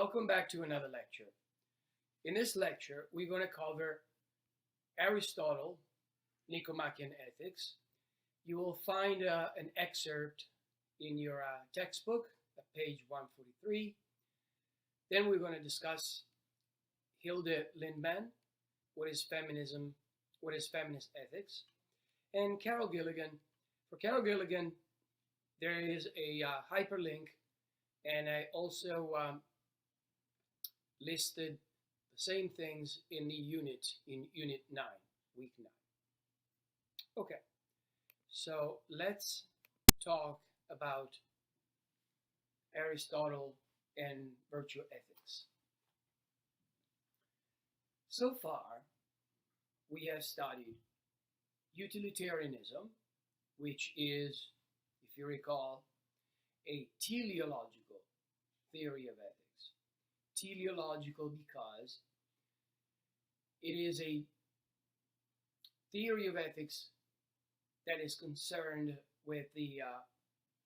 Welcome back to another lecture. In this lecture, we're going to cover Aristotle, Nicomachean Ethics. You will find an excerpt in your textbook at page 143. Then we're going to discuss Hilde Lindman, what is feminism, what is feminist ethics, and Carol Gilligan. For Carol Gilligan, there is a hyperlink, and I also listed the same things in the unit, in Unit 9, Week 9. Okay, so let's talk about Aristotle and virtue ethics. So far, we have studied utilitarianism, which is, if you recall, a teleological theory of ethics. Teleological because it is a theory of ethics that is concerned with the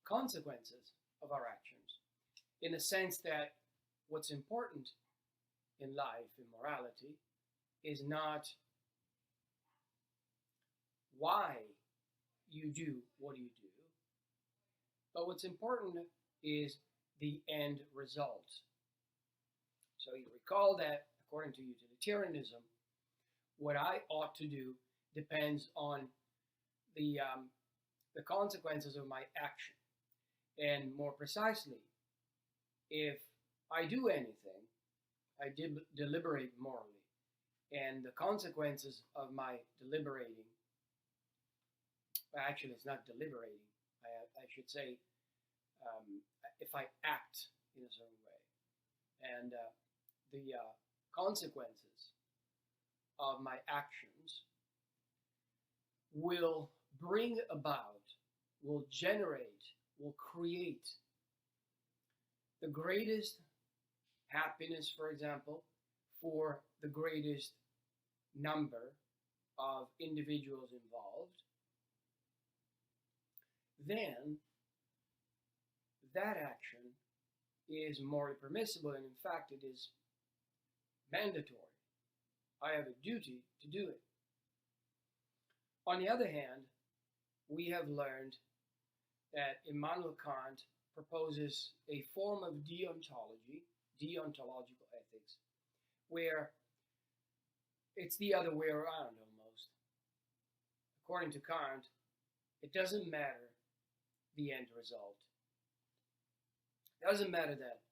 consequences of our actions, in the sense that what's important in life, in morality, is not why you do what you do, but what's important is the end result. So you recall that, according to utilitarianism, what I ought to do depends on the consequences of my action. And more precisely, if I do anything, I deliberate morally, and the consequences of my deliberating, actually it's not deliberating, I should say, if I act in a certain way, and the consequences of my actions will bring about, will generate, will create the greatest happiness, for example, for the greatest number of individuals involved, then that action is morally permissible, and in fact it is mandatory. I have a duty to do it. On the other hand, we have learned that Immanuel Kant proposes a form of deontology, deontological ethics, where it's the other way around almost. According to Kant, it doesn't matter the end result. It doesn't matter that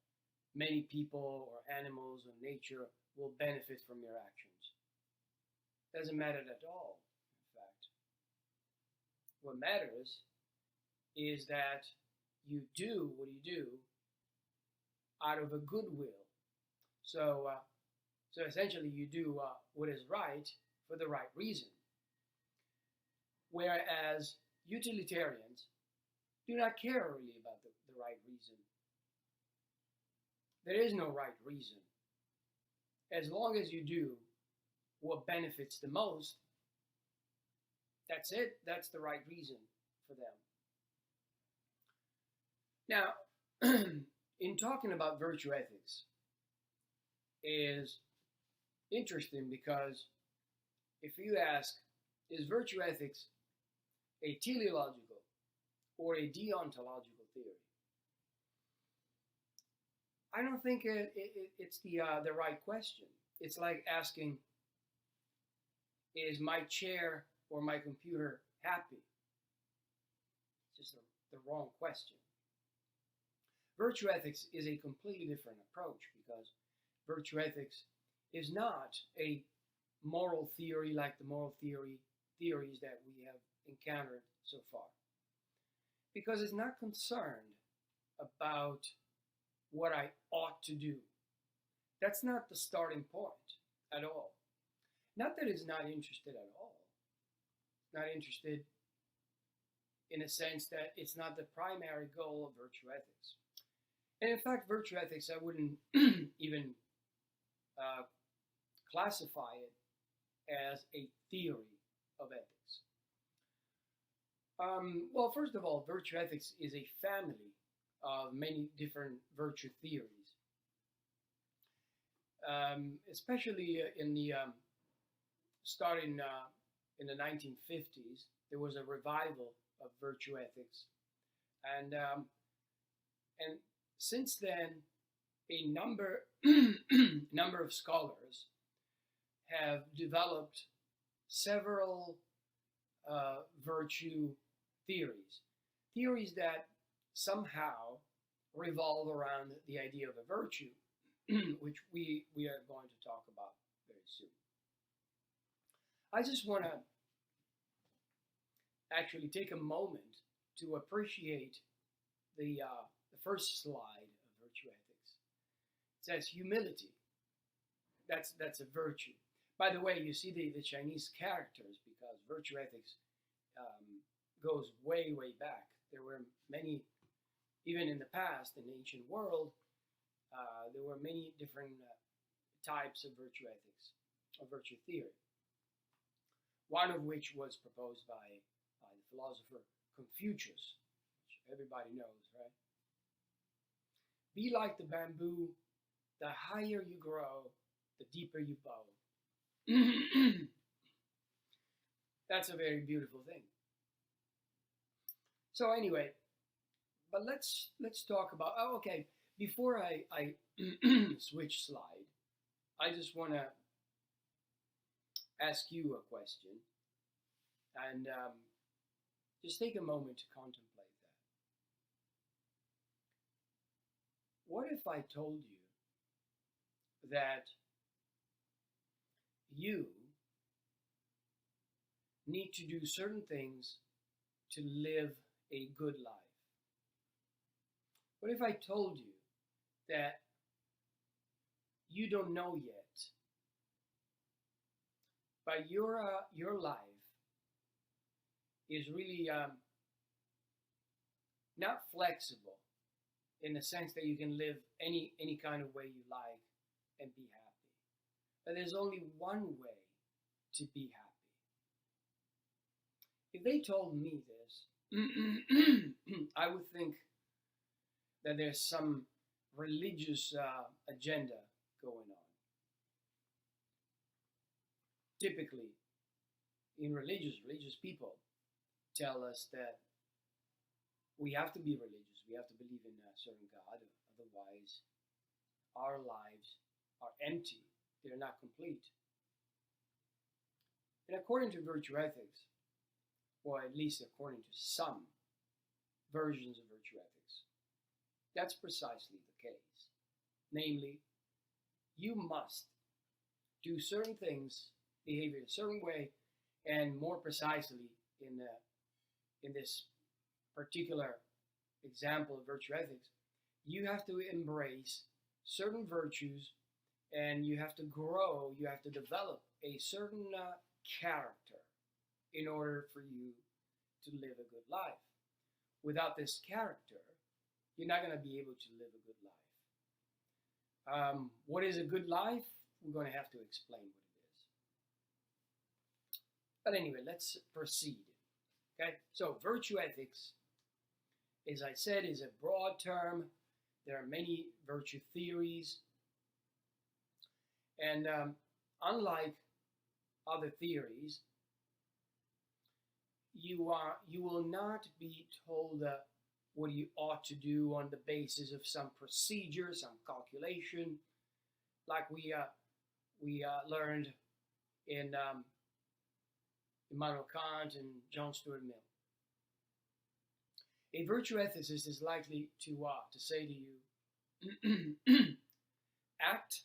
many people or animals or nature will benefit from your actions. It doesn't matter at all, in fact. What matters is that you do what you do out of a goodwill. So essentially you do what is right for the right reason. Whereas utilitarians do not care really about the right reason. There is no right reason. As long as you do what benefits the most, that's it. That's the right reason for them. Now, in talking about virtue ethics is interesting because if you ask, is virtue ethics a teleological or a deontological theory? I don't think it's the right question. It's like asking, is my chair or my computer happy? It's just the wrong question. Virtue ethics is a completely different approach because virtue ethics is not a moral theory like the moral theories that we have encountered so far. Because it's not concerned about what I ought to do. That's not the starting point at all. Not that it's not interested at all. Not interested in a sense that it's not the primary goal of virtue ethics. And in fact, virtue ethics, I wouldn't even classify it as a theory of ethics. Well, first of all, virtue ethics is a family of many different virtue theories. especially starting in the 1950s, there was a revival of virtue ethics, and since then, a number of scholars have developed several virtue theories that somehow revolve around the idea of a virtue, which we are going to talk about very soon. I just want to actually take a moment to appreciate the first slide of virtue ethics. It says humility. That's a virtue. By the way, you see the Chinese characters, because virtue ethics goes way, way back. There were many, even in the past, in the ancient world, there were many different types of virtue ethics, or virtue theory. One of which was proposed by the philosopher Confucius, which everybody knows, right? Be like the bamboo, the higher you grow, the deeper you bow. That's a very beautiful thing. So anyway, but let's talk about, oh, okay, before I switch slide, I just want to ask you a question, and just take a moment to contemplate that. What if I told you that you need to do certain things to live a good life? What if I told you that you don't know yet, but your life is really not flexible in the sense that you can live any kind of way you like and be happy. But there's only one way to be happy. If they told me this, I would think that there's some religious agenda going on. Typically, in religious people tell us that we have to be religious, we have to believe in a certain God, otherwise our lives are empty, they're not complete. And according to virtue ethics, or at least according to some versions of virtue ethics, that's precisely the case. Namely, you must do certain things, behave in a certain way, and more precisely in this particular example of virtue ethics, you have to embrace certain virtues, and you have to grow, you have to develop a certain character in order for you to live a good life. Without this character, you're not going to be able to live a good life. What is a good life? We're going to have to explain what it is. But anyway, let's proceed. Okay, so virtue ethics, as I said, is a broad term. There are many virtue theories. And unlike other theories, you will not be told what you ought to do on the basis of some procedure, some calculation, like we learned in Immanuel Kant and John Stuart Mill. A virtue ethicist is likely to say to you, act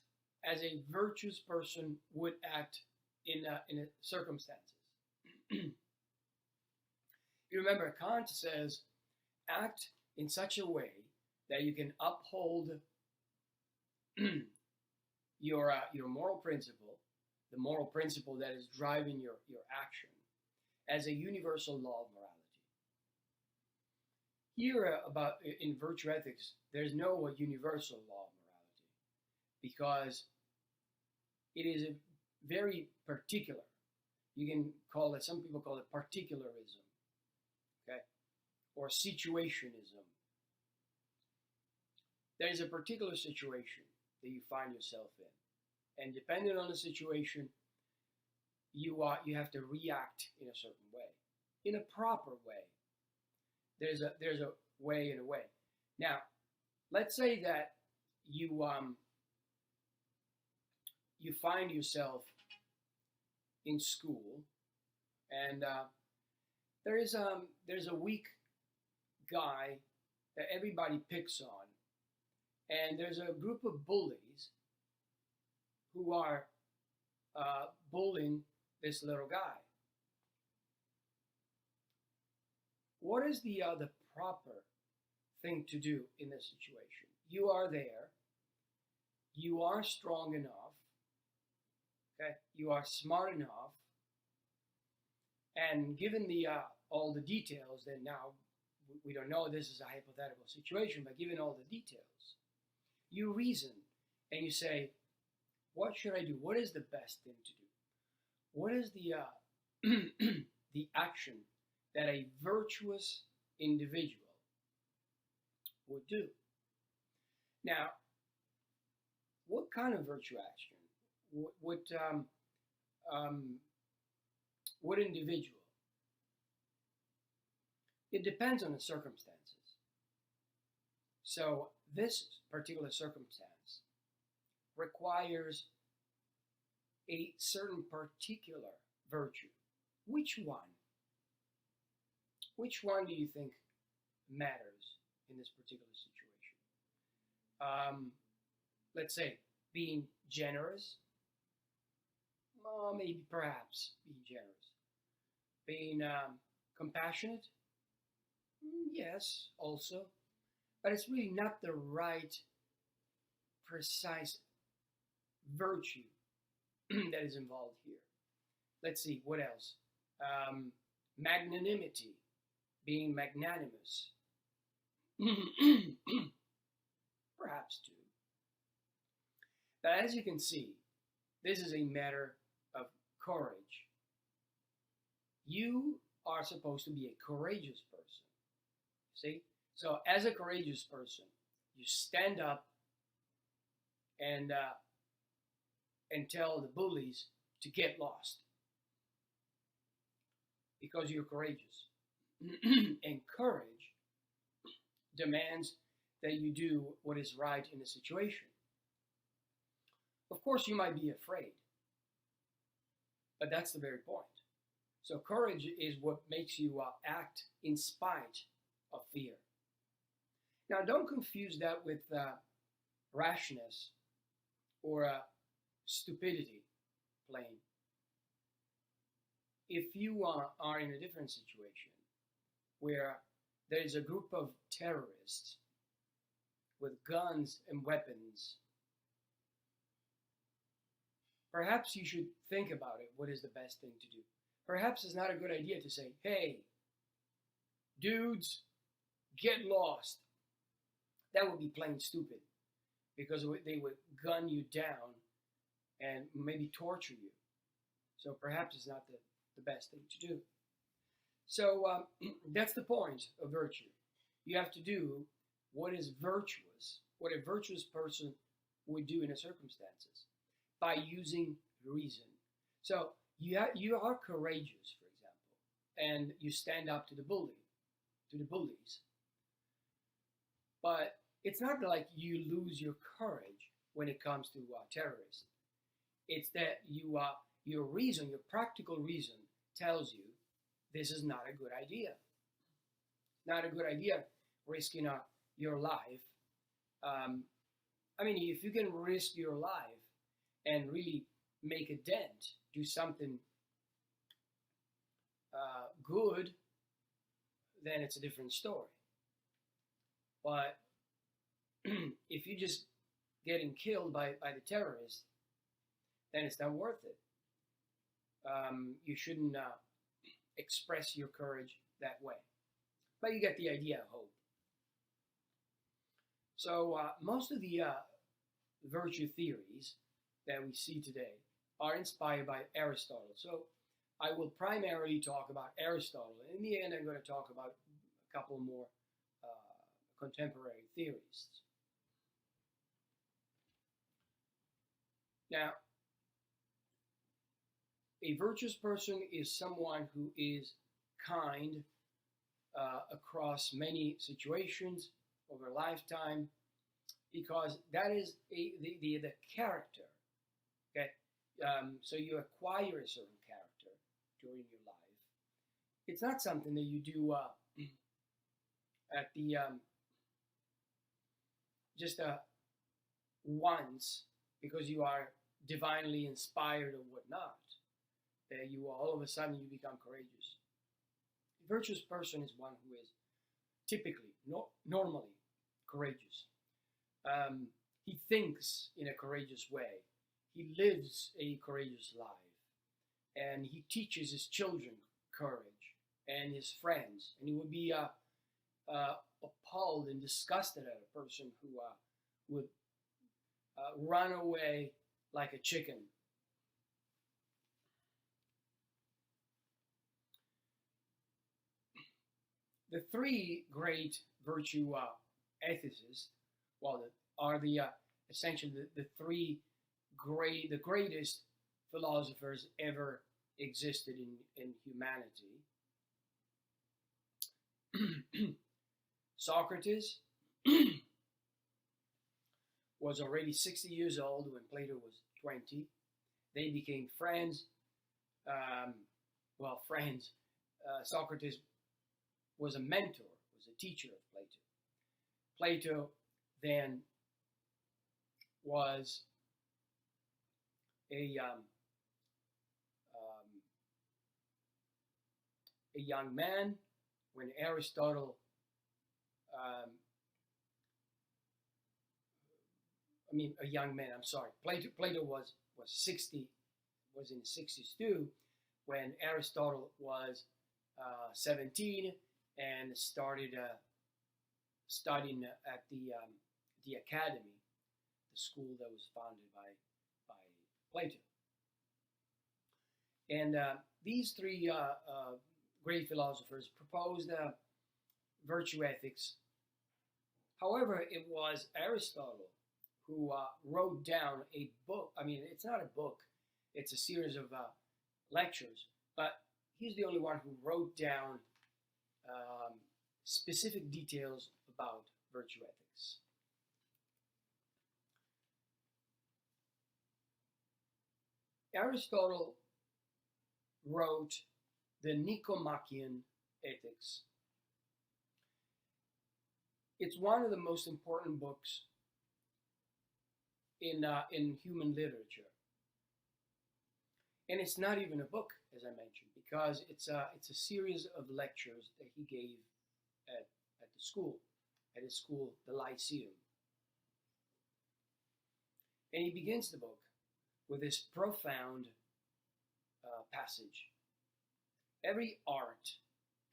as a virtuous person would act in circumstances. You remember, Kant says, act in such a way that you can uphold your moral principle, the moral principle that is driving your action, as a universal law of morality. Here, in virtue ethics, there's no universal law of morality, because it is a very particular. You can call it, some people call it particularism, okay, or situationism. There is a particular situation that you find yourself in. And depending on the situation, you have to react in a certain way, in a proper way. There's a way and a way. Now, let's say that you you find yourself in school, and there's a weak guy that everybody picks on, and there's a group of bullies who are bullying this little guy. What is the proper thing to do in this situation? You are there. You are strong enough. Okay, you are smart enough. And given the all the details, then now we don't know, this is a hypothetical situation, but given all the details, you reason and you say, what should I do? What is the best thing to do? What is the the action that a virtuous individual would do? Now, what kind of virtue action? What individual? It depends on the circumstances. So this particular circumstance requires a certain particular virtue. Which one? Which one do you think matters in this particular situation? Let's say being generous. Maybe, perhaps, being generous. Being compassionate? Yes, also. But it's really not the right, precise virtue that is involved here. Let's see, what else? Magnanimity, being magnanimous. Perhaps too. But as you can see, this is a matter of courage. You are supposed to be a courageous person. See? So as a courageous person, you stand up and tell the bullies to get lost. Because you're courageous. And courage demands that you do what is right in a situation. Of course, you might be afraid, but that's the very point. So courage is what makes you act in spite of fear. Now, don't confuse that with rashness or stupidity, plain. If you are in a different situation where there is a group of terrorists with guns and weapons, perhaps you should think about it. What is the best thing to do? Perhaps it's not a good idea to say, hey, dudes, get lost. That would be plain stupid, because they would gun you down and maybe torture you. So perhaps it's not the best thing to do. So that's the point of virtue. You have to do what is virtuous, what a virtuous person would do in a circumstances, by using reason. So you are courageous, for example, and you stand up to the bullies. But it's not like you lose your courage when it comes to terrorists. It's that your reason, your practical reason, tells you this is not a good idea. Not a good idea risking your life. I mean, if you can risk your life and really make a dent, do something good, then it's a different story. But if you're just getting killed by the terrorists, then it's not worth it. You shouldn't express your courage that way. But you get the idea, I hope. So most of the virtue theories that we see today are inspired by Aristotle. So I will primarily talk about Aristotle. In the end, I'm going to talk about a couple more contemporary theorists. Now, A virtuous person is someone who is kind across many situations over a lifetime, because that is the character. Okay, so you acquire a certain character during your life. It's not something that you do at the just once because you are divinely inspired or whatnot. That you all of a sudden you become courageous. A virtuous person is one who is typically, normally courageous. He thinks in a courageous way. He lives a courageous life. And he teaches his children courage and his friends. And he would be appalled and disgusted at a person who would run away like a chicken. The three great virtue ethicists, are essentially the the greatest philosophers ever existed in humanity. Socrates was already 60 years old when Plato was 20. They became friends. Friends. Socrates was a mentor, was a teacher of Plato. Plato then was a young man when Aristotle, a young man, I'm sorry. Plato was 60, was in his 60s too, when Aristotle was 17 and started studying at the academy, the school that was founded by Plato. And these three great philosophers proposed virtue ethics. However, it was Aristotle who wrote down a book. I mean, it's not a book, it's a series of lectures, but he's the only one who wrote down specific details about virtue ethics. Aristotle wrote the Nicomachean Ethics. It's one of the most important books in human literature. And it's not even a book, as I mentioned, because it's a series of lectures that he gave at the school, at his school, the Lyceum. And he begins the book with this profound passage. Every art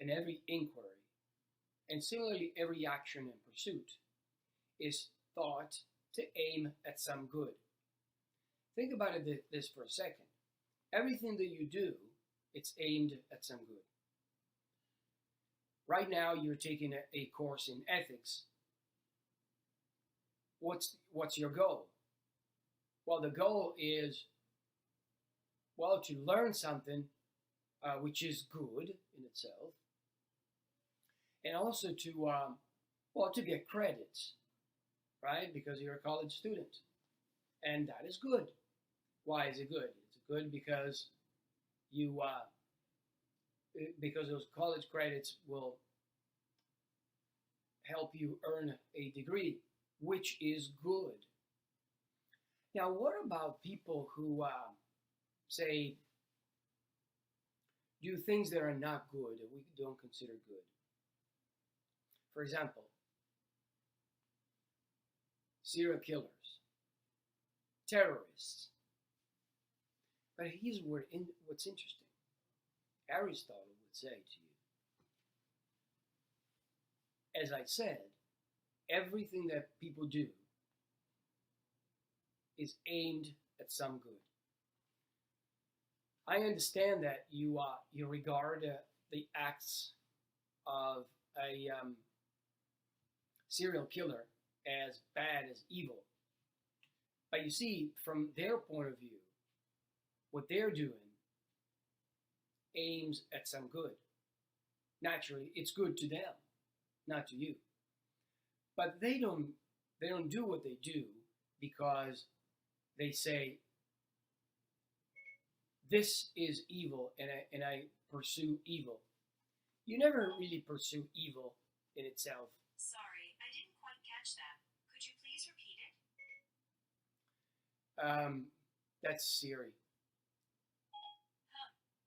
and every inquiry, and similarly every action and pursuit, is thought to aim at some good. Think about this for a second. Everything that you do, it's aimed at some good. Right now, you're taking a course in ethics. What's your goal? Well, the goal is, to learn something which is good in itself, and also to get credits, right? Because you're a college student, and that is good. Why is it good? It's good because because those college credits will help you earn a degree, which is good. Now, what about people who say, do things that are not good, that we don't consider good? For example, serial killers, terrorists. But here's what's interesting. Aristotle would say to you, as I said, everything that people do is aimed at some good. I understand that you regard the acts of a serial killer as bad, as evil. But you see, from their point of view, what they're doing aims at some good. Naturally, it's good to them, not to you. But they don't do what they do because they say, this is evil, and I pursue evil. You never really pursue evil in itself. Sorry, I didn't quite catch that. Could you please repeat it? That's Siri.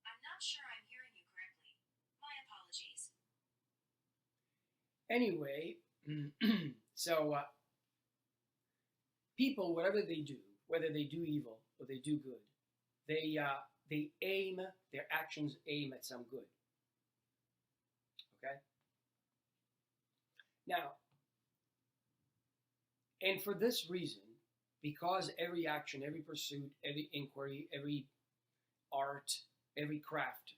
I'm not sure I'm hearing you correctly. My apologies. Anyway, so people, whatever they do, whether they do evil or they do good, they aim, their actions aim at some good. Okay? Now, and for this reason, because every action, every pursuit, every inquiry, every art, every craft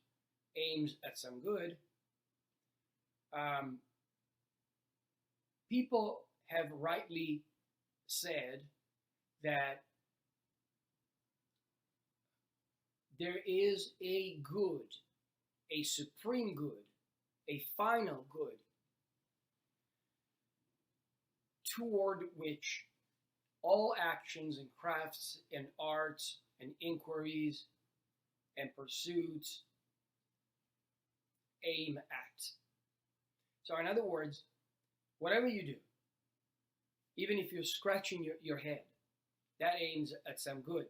aims at some good, people have rightly said that there is a good, a supreme good, a final good, toward which all actions and crafts and arts and inquiries and pursuits aim at. So in other words, whatever you do, even if you're scratching your head, that aims at some good.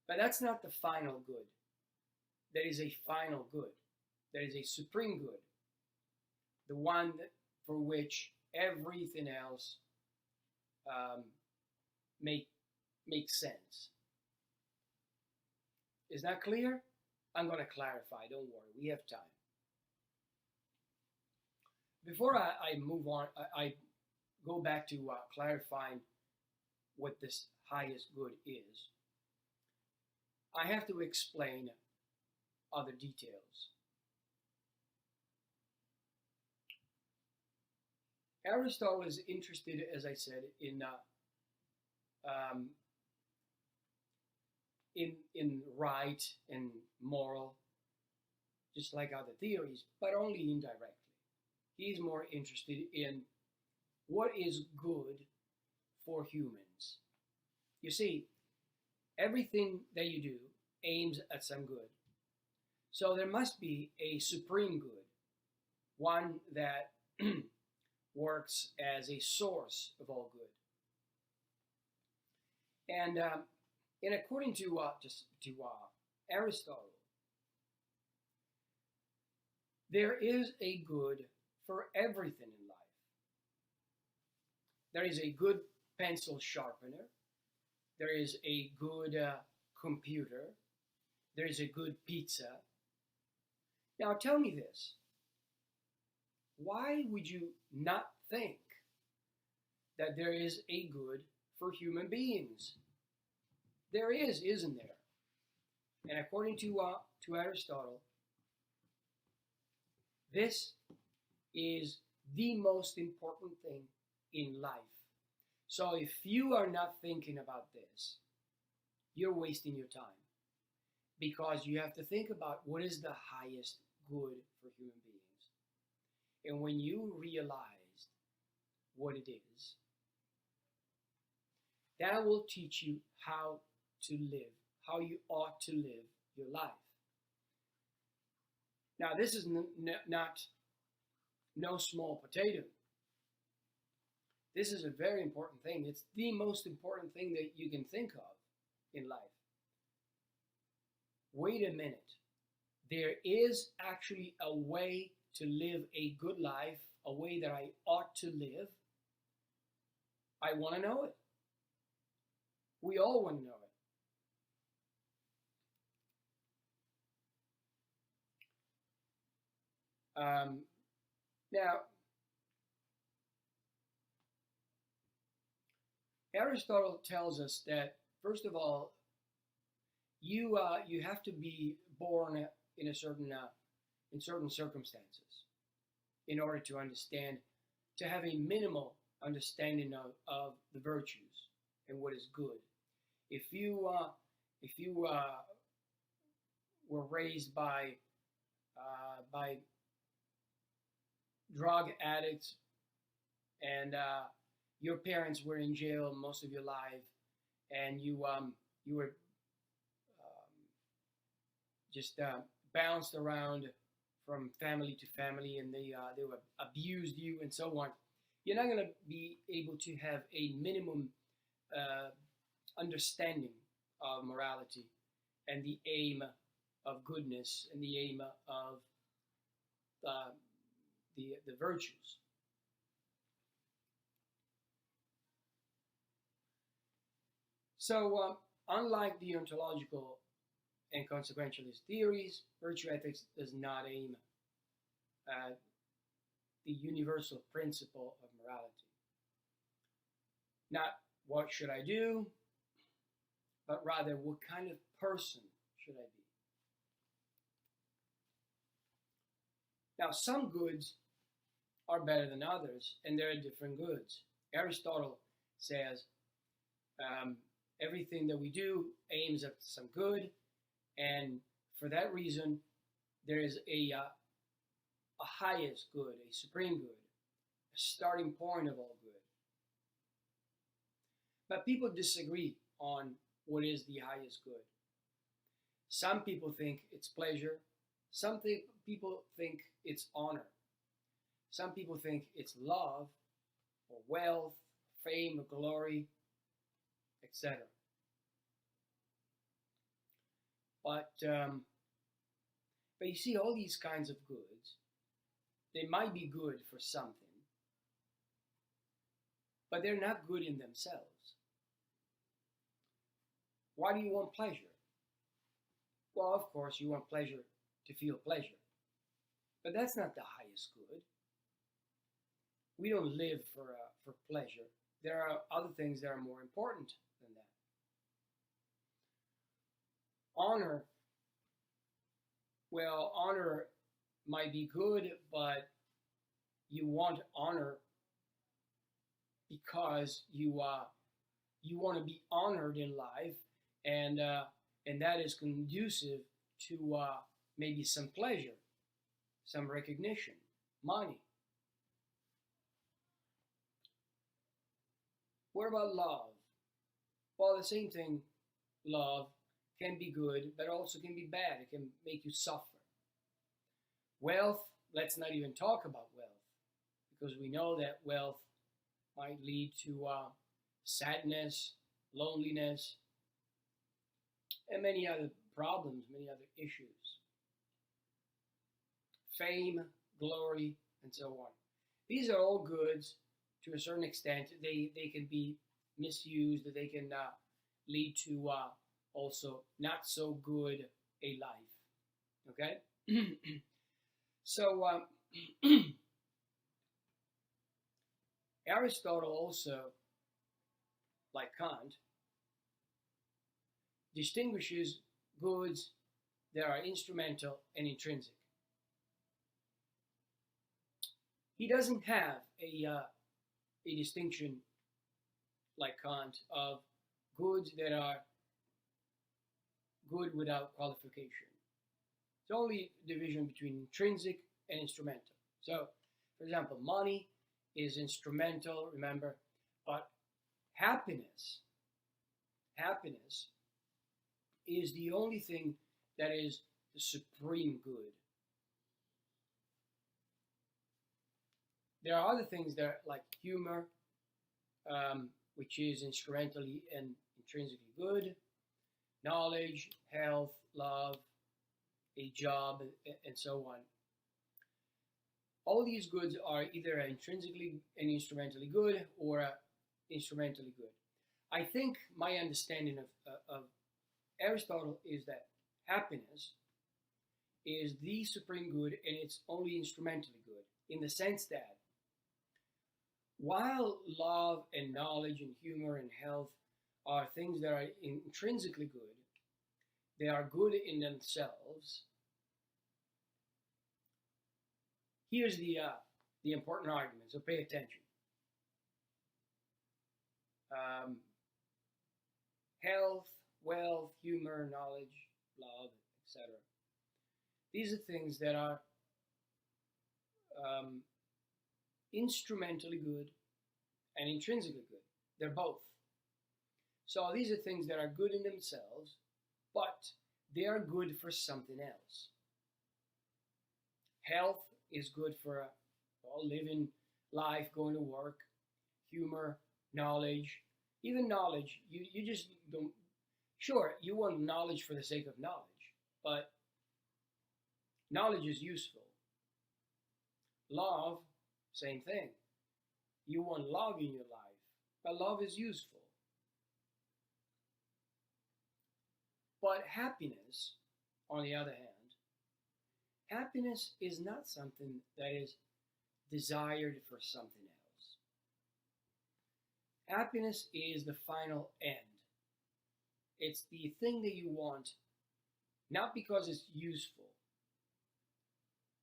But that's not the final good. There is a final good. There is a supreme good. The one for which everything else makes sense. Is that clear? I'm going to clarify. Don't worry. We have time. Before I move on, I go back to clarifying what this highest good is. I have to explain other details. Aristotle is interested, as I said, in right and moral, just like other theories, but only indirectly. He's more interested in what is good for humans. You see, everything that you do aims at some good. So there must be a supreme good, one that works as a source of all good. And according to Aristotle, there is a good for everything in life. There is a good pencil sharpener. There is a good computer. There is a good pizza. Now tell me this. Why would you not think that there is a good for human beings? There is, isn't there? And according to Aristotle, this is the most important thing in life. So if you are not thinking about this, you're wasting your time. Because you have to think about what is the highest good for human beings. And when you realize what it is, that will teach you how to live, how you ought to live your life. Now, this is not no small potato. This is a very important thing. It's the most important thing that you can think of in life. Wait a minute. There is actually a way to live a good life, a way that I ought to live. I want to know it. We all want to know it. Now, Aristotle tells us that, first of all, you have to be born in certain circumstances in order to understand, to have a minimal understanding of the virtues and what is good. If you were raised by drug addicts, and your parents were in jail most of your life, and you were just bounced around from family to family, and they abused you and so on. You're not going to be able to have a minimum understanding of morality and the aim of goodness and the aim of the virtues. So, unlike the ontological and consequentialist theories, virtue ethics does not aim at the universal principle of morality. Not what should I do, but rather what kind of person should I be. Now, some goods are better than others, and there are different goods. Aristotle says everything that we do aims at some good, and for that reason, there is a highest good, a supreme good, a starting point of all good. But people disagree on what is the highest good. Some people think it's pleasure. Some people think it's honor. Some people think it's love, or wealth, fame, or glory, etc. But you see, all these kinds of goods, they might be good for something, but they're not good in themselves. Why do you want pleasure? Well, of course, you want pleasure to feel pleasure. But that's not the highest good. We don't live for pleasure. There are other things that are more important than that. Honor, well, honor might be good, but you want honor because you want to be honored in life, and that is conducive to maybe some pleasure, some recognition, money. What about love? Well, the same thing. Love can be good, but also can be bad. It can make you suffer. Wealth, let's not even talk about wealth, because we know that wealth might lead to sadness, loneliness, and many other problems, many other issues. Fame, glory, and so on. These are all goods to a certain extent. They can be misused. They can lead to also not so good a life. Okay? So, Aristotle also, like Kant, distinguishes goods that are instrumental and intrinsic. He doesn't have a distinction like Kant of goods that are good without qualification. It's only division between intrinsic and instrumental. So, for example, money is instrumental, remember, but happiness is the only thing that is the supreme good. There are other things that are like humor, which is instrumentally and intrinsically good, knowledge, health, love, a job, and so on. All these goods are either intrinsically and instrumentally good or instrumentally good. I think my understanding of Aristotle is that happiness is the supreme good, and it's only instrumentally good, in the sense that while love and knowledge and humor and health are things that are intrinsically good, they are good in themselves. Here's the important argument, so pay attention. Health, wealth, humor, knowledge, love, etc. These are things that are um, instrumentally good and intrinsically good. They're both. So these are things that are good in themselves, but they are good for something else. Health is good for living life, going to work, humor, knowledge. Even knowledge, you just don't. Sure, you want knowledge for the sake of knowledge, but knowledge is useful. Love, same thing. You want love in your life, but love is useful. But happiness, on the other hand, happiness is not something that is desired for something else. Happiness is the final end. It's the thing that you want, not because it's useful,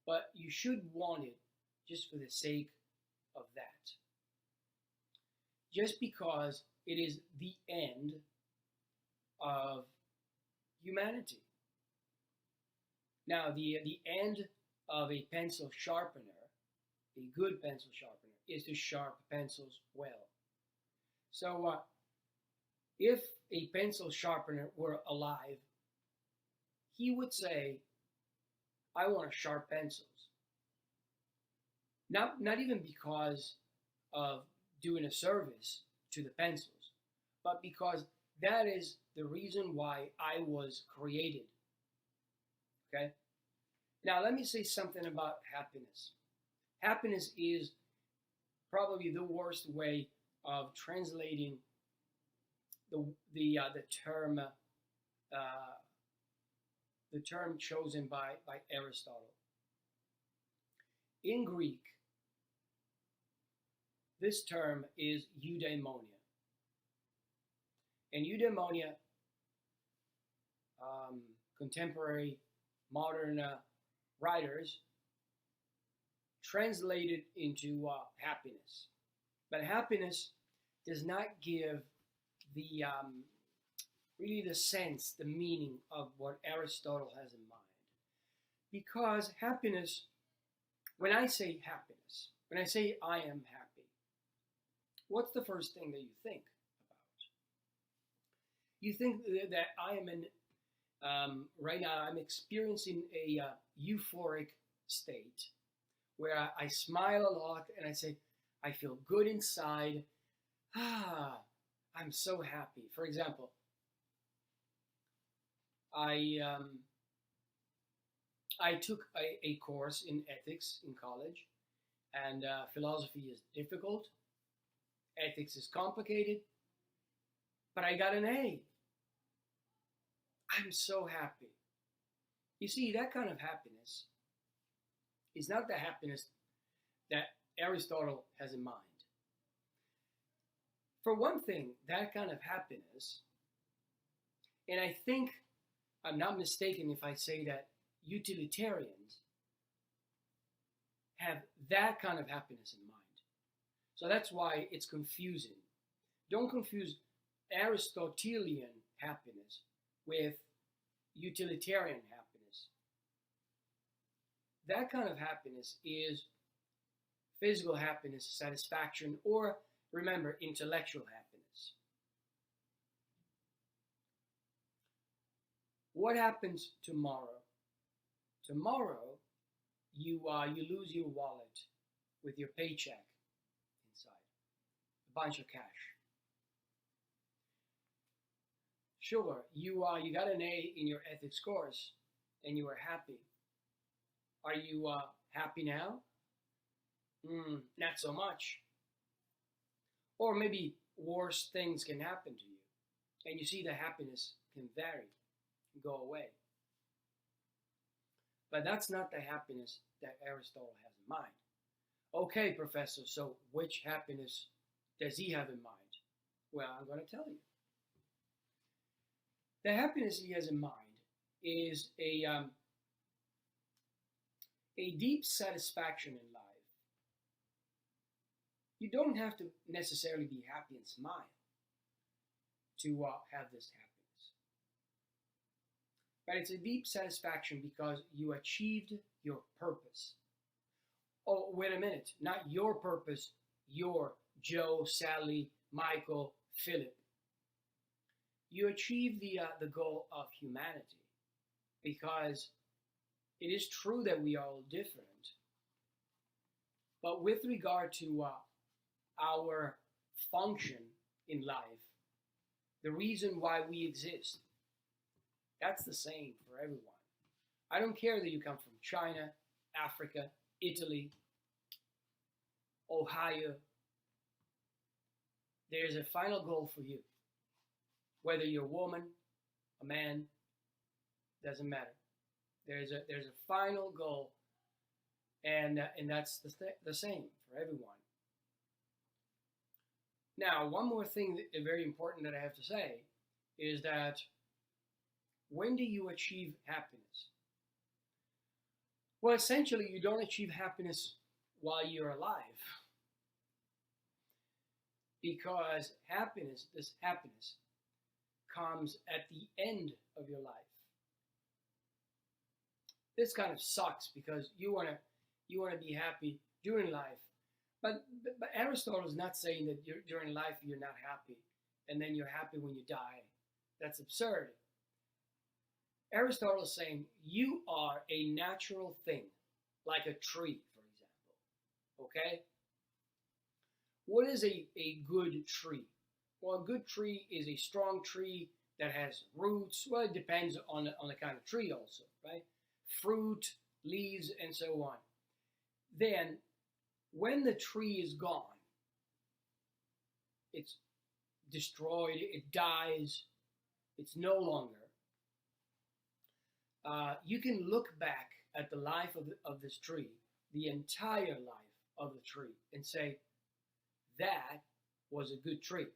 but you should want it just for the sake of that. Just because it is the end of humanity. Now, the end of a pencil sharpener, a good pencil sharpener, is to sharpen pencils well. So, if a pencil sharpener were alive, he would say, I want to sharp pencils. Not even because of doing a service to the pencils, but because that is the reason why I was created. Okay? Now, let me say something about happiness. Happiness is probably the worst way of translating the term chosen by Aristotle. In Greek, this term is Eudaimonia. And Eudaimonia, contemporary modern writers translated into happiness. But happiness does not give the really the sense, the meaning of what Aristotle has in mind. Because happiness, when I say happiness, when I say I am happy, what's the first thing that you think about? You think that I am right now I'm experiencing a euphoric state where I smile a lot and I say, I feel good inside. I'm so happy. For example, I took a course in ethics in college, and philosophy is difficult, ethics is complicated, but I got an A. I'm so happy. You see, that kind of happiness is not the happiness that Aristotle has in mind. For one thing, that kind of happiness, and I think I'm not mistaken if I say that utilitarians have that kind of happiness in mind. So that's why it's confusing. Don't confuse Aristotelian happiness with utilitarian happiness. That kind of happiness is physical happiness, satisfaction, or, remember, intellectual happiness. What happens tomorrow? Tomorrow, you lose your wallet with your paycheck inside, a bunch of cash. Sure, you got an A in your ethics course, and you are happy. Are you happy now? Not so much. Or maybe worse things can happen to you, and you see the happiness can vary, go away. But that's not the happiness that Aristotle has in mind. Okay, professor, so which happiness does he have in mind? Well, I'm going to tell you. The happiness he has in mind is a deep satisfaction in life. You don't have to necessarily be happy and smile to have this happiness. But it's a deep satisfaction because you achieved your purpose. Oh, wait a minute. Not your purpose, your Joe, Sally, Michael, Philip. You achieve the goal of humanity, because it is true that we are all different. But with regard to our function in life, the reason why we exist, that's the same for everyone. I don't care that you come from China, Africa, Italy, Ohio. There's a final goal for you. Whether you're a woman, a man, doesn't matter. There's a final goal, and that's the same for everyone. Now, one more thing that very important that I have to say is that when do you achieve happiness? Well, essentially, you don't achieve happiness while you're alive, because this happiness comes at the end of your life. This kind of sucks because you want to be happy during life, but Aristotle is not saying that during life you're not happy and then you're happy when you die. That's absurd. Aristotle is saying you are a natural thing, like a tree, for example. Okay? What is a good tree? Well, a good tree is a strong tree that has roots. Well, it depends on the kind of tree also, right? Fruit, leaves, and so on. Then, when the tree is gone, it's destroyed, it dies, it's no longer. You can look back at the life of this tree, the entire life of the tree, and say, that was a good tree.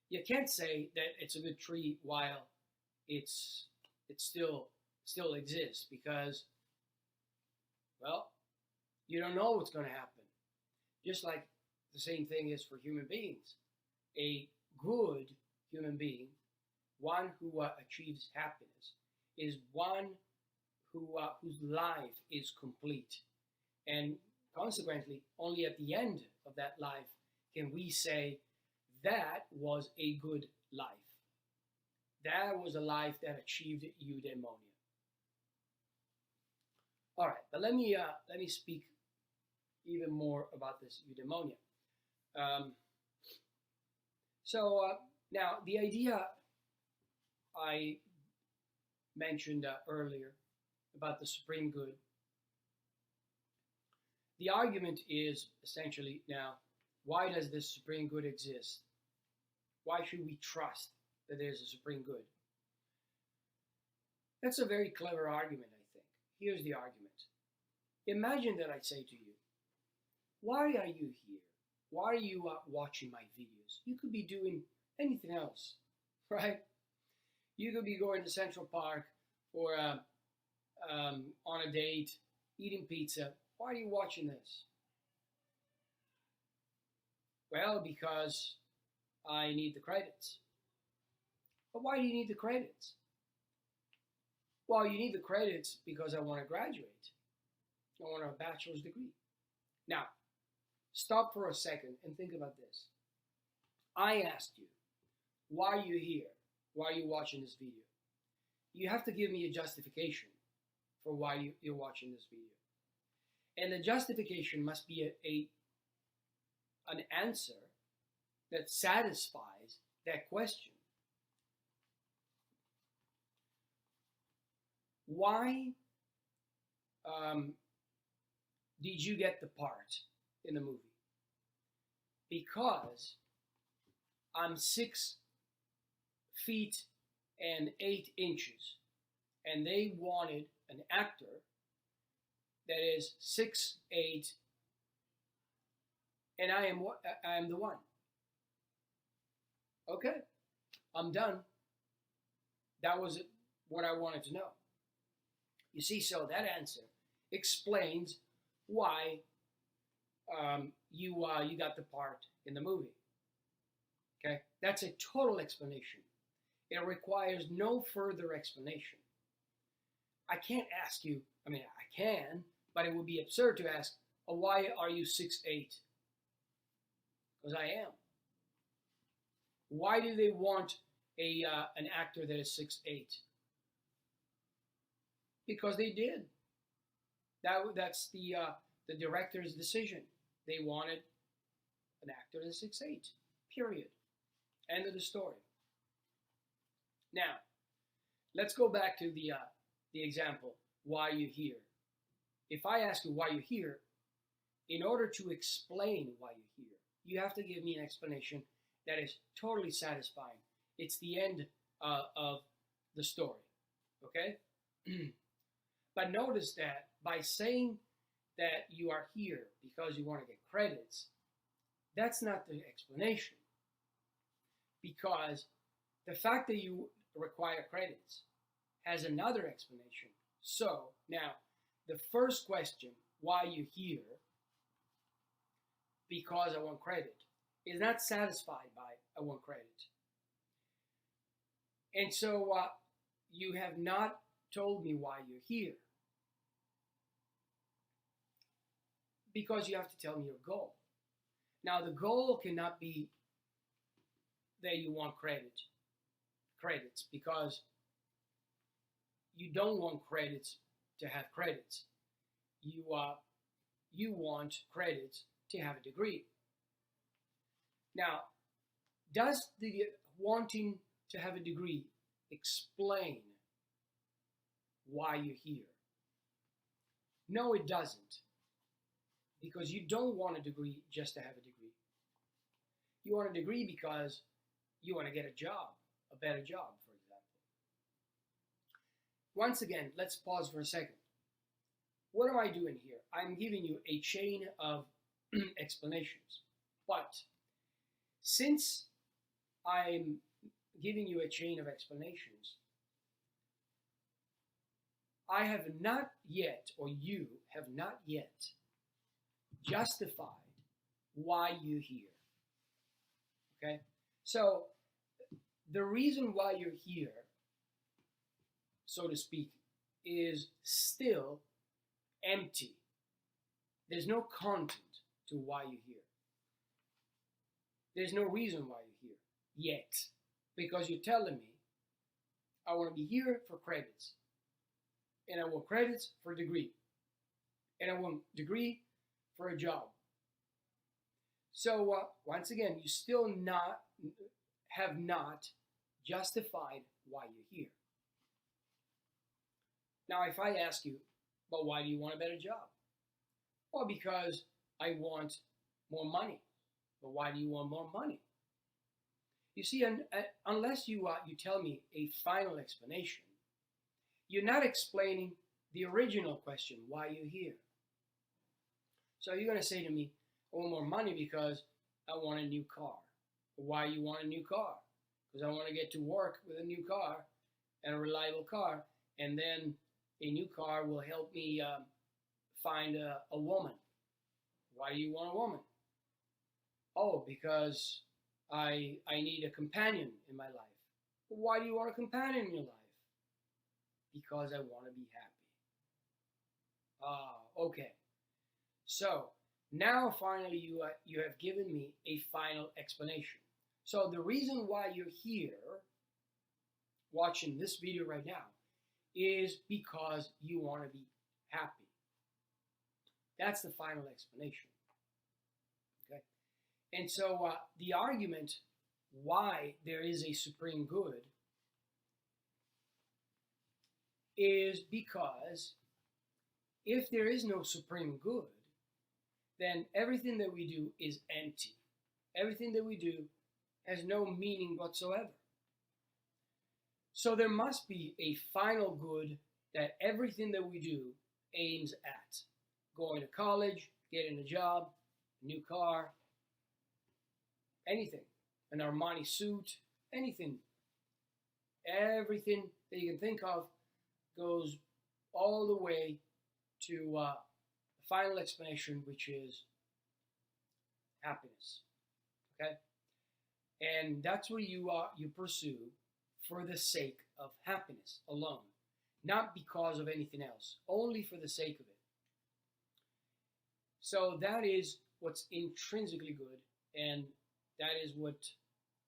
You can't say that it's a good tree while it still exists, because, well, you don't know what's going to happen. Just like the same thing is for human beings. A good human being, one who achieves happiness, is one whose life is complete. And consequently, only at the end of that life can we say, that was a good life. That was a life that achieved eudaimonia. All right, but let me speak even more about this eudaimonia. Now the idea I mentioned earlier about the supreme good. The argument is essentially now, why does this supreme good exist? Why should we trust that there's a supreme good? That's a very clever argument, I think. Here's the argument. Imagine that I say to you, why are you here? Why are you watching my videos? You could be doing anything else, right? You could be going to Central Park or on a date, eating pizza. Why are you watching this? Well, because I need the credits. But why do you need the credits? Well, you need the credits because I want to graduate. I want a bachelor's degree. Now, stop for a second and think about this. I asked you, why are you here? Why are you watching this video? You have to give me a justification for why you're watching this video. And the justification must be an answer that satisfies that question. Why did you get the part in the movie? Because I'm 6 feet and 8 inches, and they wanted an actor that is 6'8", and I am the one. Okay, I'm done. That was what I wanted to know. You see, so that answer explains why you got the part in the movie. Okay, that's a total explanation. It requires no further explanation. I can't ask you, I mean, I can, but it would be absurd to ask, oh, why are you 6'8"? Because I am. Why do they want an actor that is 6'8"? Because they did. That's the director's decision. They wanted an actor that's 6'8", period. End of the story. Now, let's go back to the example, why you're here. If I ask you why you're here, in order to explain why you're here, you have to give me an explanation that is totally satisfying. It's the end of the story, okay? But notice that by saying that you are here because you want to get credits, that's not the explanation. Because the fact that you require credits has another explanation. So, now, the first question, why you're here, because I want credit, is not satisfied by I want credit. And so, you have not told me why you're here. Because you have to tell me your goal. Now, the goal cannot be that you want credits, because you don't want credits to have credits. You want credits to have a degree. Now, does the wanting to have a degree explain why you're here? No, it doesn't. Because you don't want a degree just to have a degree. You want a degree because you want to get a job, a better job, for example. Once again, let's pause for a second. What am I doing here? I'm giving you a chain of explanations. But since I'm giving you a chain of explanations, I have not yet, or you have not yet, justified why you're here. Okay? So, the reason why you're here, so to speak, is still empty. There's no content to why you're here. There's no reason why you're here yet. Because you're telling me, I want to be here for credits. And I want credits for a degree. And I want a degree for a job. So once again, you still have not justified why you're here. Now, if I ask you, but why do you want a better job? Well, because I want more money. But why do you want more money? You see, unless you tell me a final explanation, you're not explaining the original question, why you're here. So you're going to say to me, I want more money because I want a new car. Why you want a new car? Because I want to get to work with a new car and a reliable car, and then a new car will help me find a woman. Why do you want a woman? Oh, because I need a companion in my life. But why do you want a companion in your life? Because I want to be happy. Okay. So, now finally you have given me a final explanation. So the reason why you're here, watching this video right now, is because you want to be happy. That's the final explanation. Okay? And so the argument why there is a supreme good is because if there is no supreme good, then everything that we do is empty. Everything that we do has no meaning whatsoever. So there must be a final good that everything that we do aims at. Going to college, getting a job, a new car, anything. An Armani suit, anything. Everything that you can think of goes all the way to the final explanation, which is happiness. Okay? And that's what you pursue for the sake of happiness alone. not because of anything else, only for the sake of it. So that is what's intrinsically good, and that is what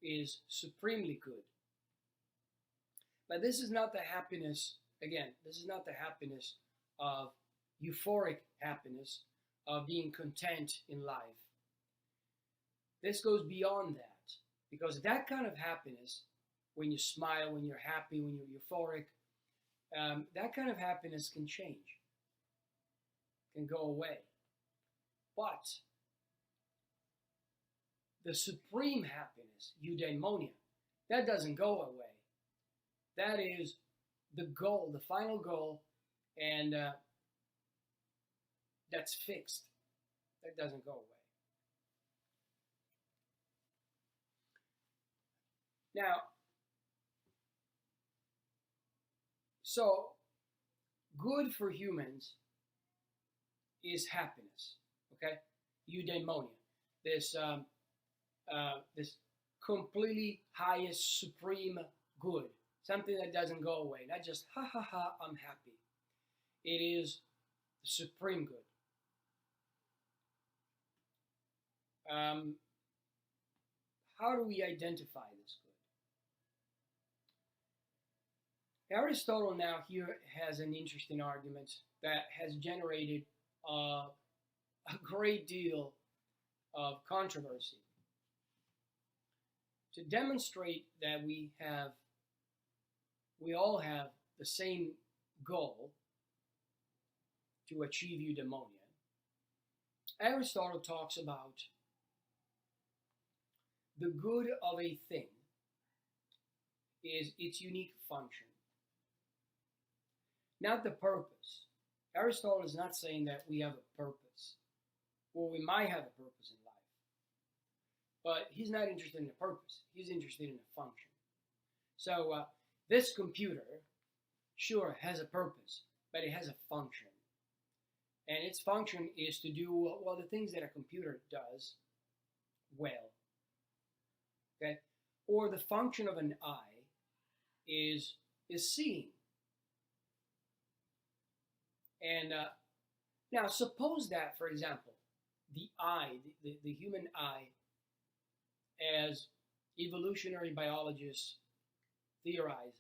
is supremely good. But this is not the happiness, again, this is not the happiness of euphoric happiness, of being content in life. This goes beyond that, because that kind of happiness, when you smile, when you're happy, when you're euphoric, that kind of happiness can change, can go away. But the supreme happiness, eudaimonia, that doesn't go away. That is the goal, the final goal, and that's fixed. That doesn't go away. Now, so good for humans is happiness, okay? Eudaimonia, this completely highest, supreme good, something that doesn't go away, not just ha ha ha, I'm happy. It is the supreme good. How do we identify this good? Aristotle now here has an interesting argument that has generated a great deal of controversy. To demonstrate that we all have the same goal to achieve eudaimonia, Aristotle talks about the good of a thing is its unique function, not the purpose. Aristotle is not saying that we have a purpose, or we might have a purpose in life, but he's not interested in a purpose. He's interested in a function. So this computer, sure, has a purpose, but it has a function. And its function is to do, well, the things that a computer does well. Okay? Or the function of an eye is seeing. And now suppose that, for example, the eye, the human eye, as evolutionary biologists theorize,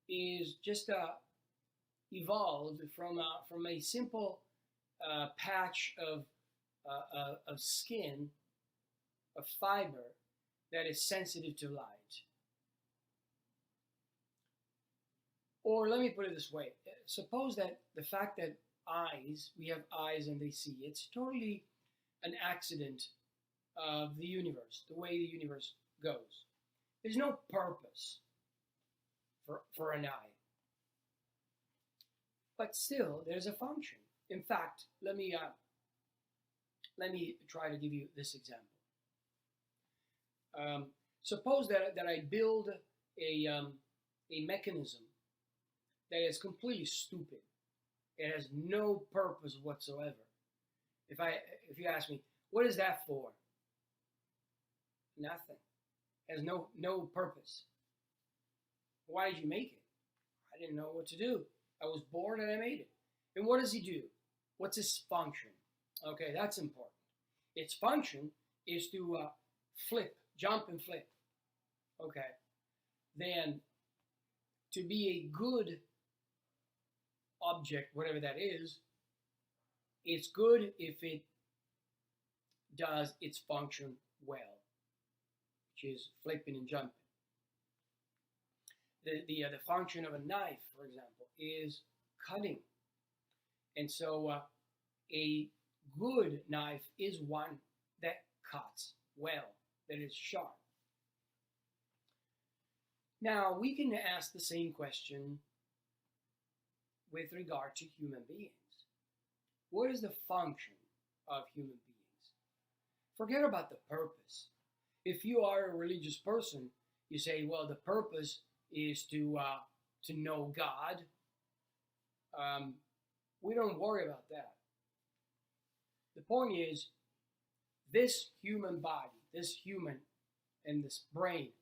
is just evolved from a simple patch of skin, a fiber that is sensitive to light. Or let me put it this way. Suppose that the fact that we have eyes and they see, it's totally an accident of the universe, the way the universe goes. There's no purpose for an eye. But still, there's a function. In fact, let me try to give you this example. Suppose that I build a mechanism that is completely stupid. It has no purpose whatsoever. If you ask me, what is that for? Nothing. It has no purpose. Why did you make it? I didn't know what to do. I was bored and I made it. And what does he do? What's his function? Okay, that's important. Its function is to jump and flip. Okay. Then, to be a good object, whatever that is, it's good if it does its function well, which is flipping and jumping. The function of a knife, for example, is cutting. And so a good knife is one that cuts well, that is sharp. Now, we can ask the same question with regard to human beings. What is the function of human beings? Forget about the purpose. If you are a religious person, you say, well, the purpose is to know God. We don't worry about that. The point is, this human body, this human and this brain,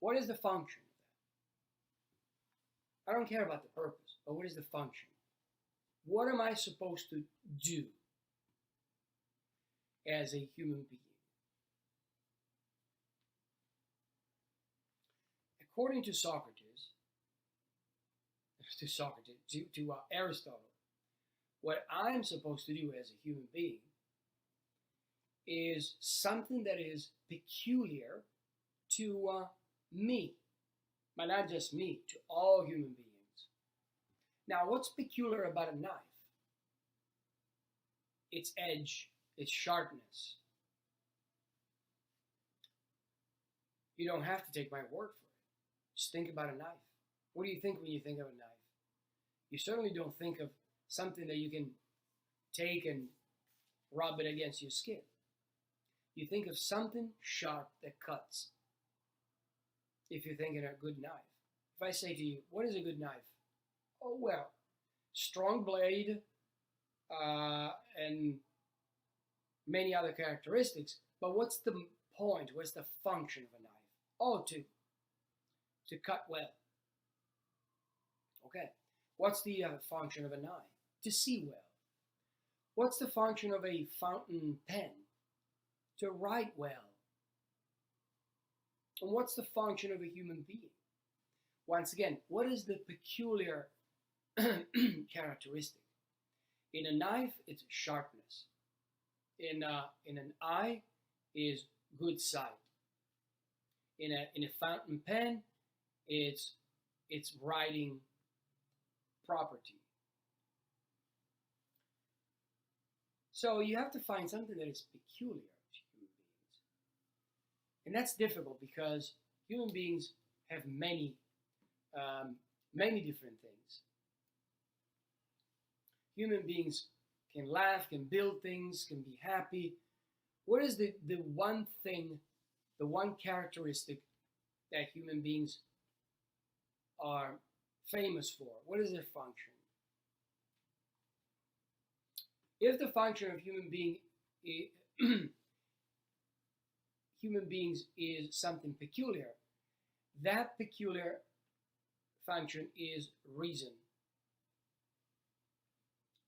what is the function I don't care about the purpose, but what is the function? What am I supposed to do as a human being? According to Aristotle, what I'm supposed to do as a human being is something that is peculiar to me, but not just me, to all human beings. Now, what's peculiar about a knife? Its edge, its sharpness. You don't have to take my word for it. Just think about a knife. What do you think when you think of a knife? You certainly don't think of something that you can take and rub it against your skin. You think of something sharp that cuts. If you're thinking of a good knife. If I say to you, what is a good knife? Oh, well, strong blade and many other characteristics. But what's the point? What's the function of a knife? Oh, to cut well. Okay. What's the function of a knife? To see well. What's the function of a fountain pen? To write well. And what's the function of a human being? Once again, what is the peculiar characteristic? In a knife, it's sharpness. In an eye is good sight. In a fountain pen, it's writing property. So you have to find something that is peculiar to human beings. And that's difficult because human beings have many different things. Human beings can laugh, can build things, can be happy. What is the one thing, the one characteristic that human beings are famous for? What is their function? If the function of human beings is something peculiar, that peculiar function is reason.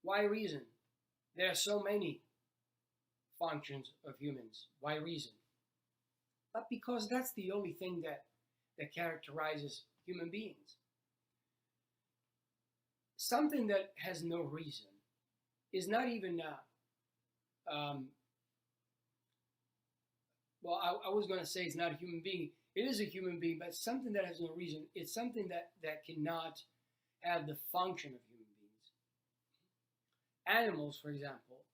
Why reason? There are so many functions of humans. Why reason? But because that's the only thing that characterizes human beings. Something that has no reason is not even, I was going to say it's not a human being. It is a human being, but something that has no reason. It's something that cannot have the function of human beings. Animals, for example,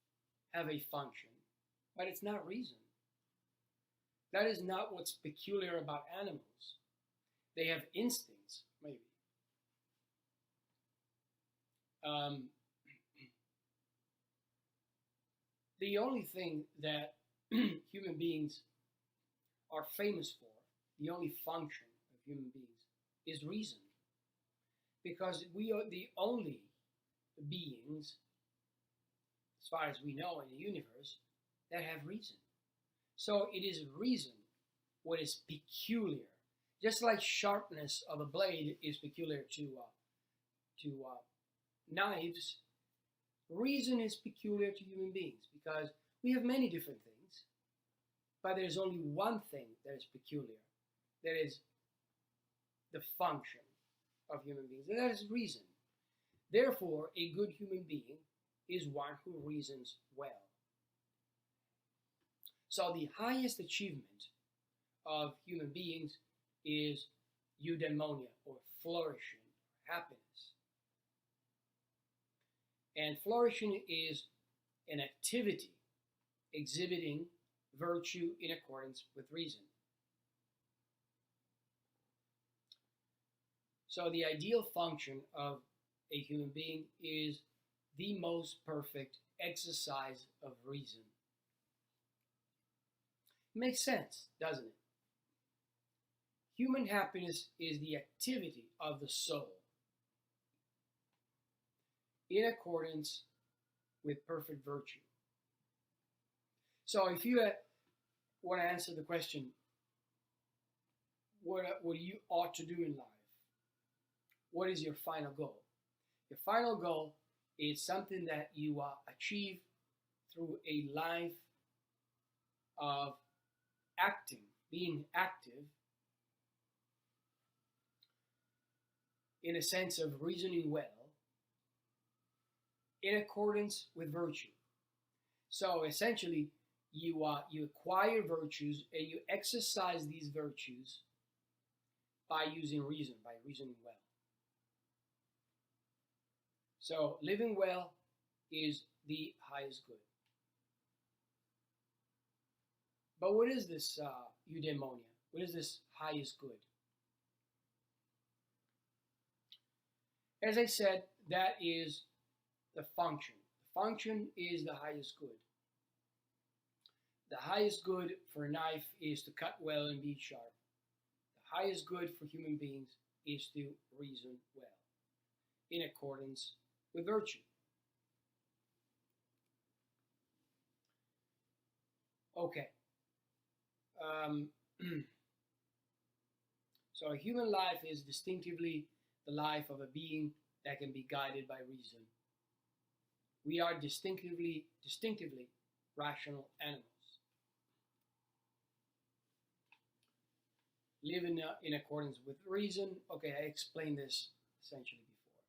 have a function, but it's not reason. That is not what's peculiar about animals. They have instincts, maybe. The only thing that human beings are famous for, the only function of human beings, is reason. Because we are the only beings, as far as we know in the universe, that have reason. So it is reason what is peculiar. Just like sharpness of a blade is peculiar to knives, reason is peculiar to human beings because we have many different things, but there's only one thing that is peculiar, that is the function of human beings, and that is reason. Therefore, a good human being is one who reasons well. So the highest achievement of human beings is eudaimonia, or flourishing, happiness. And flourishing is an activity exhibiting virtue in accordance with reason. So the ideal function of a human being is the most perfect exercise of reason. Makes sense, doesn't it? Human happiness is the activity of the soul in accordance with perfect virtue. So if you want to answer the question, what you ought to do in life, what is your final goal? Your final goal is something that you achieve through a life of acting, being active, in a sense of reasoning well, in accordance with virtue. So essentially, you acquire virtues and you exercise these virtues by using reason, by reasoning well. So living well is the highest good. But what is this eudaimonia? What is this highest good? As I said, that is the function. The function is the highest good. The highest good for a knife is to cut well and be sharp. The highest good for human beings is to reason well, in accordance with virtue. Okay. So a human life is distinctively the life of a being that can be guided by reason. We are distinctively rational animals. Living in accordance with reason. Okay, I explained this essentially before.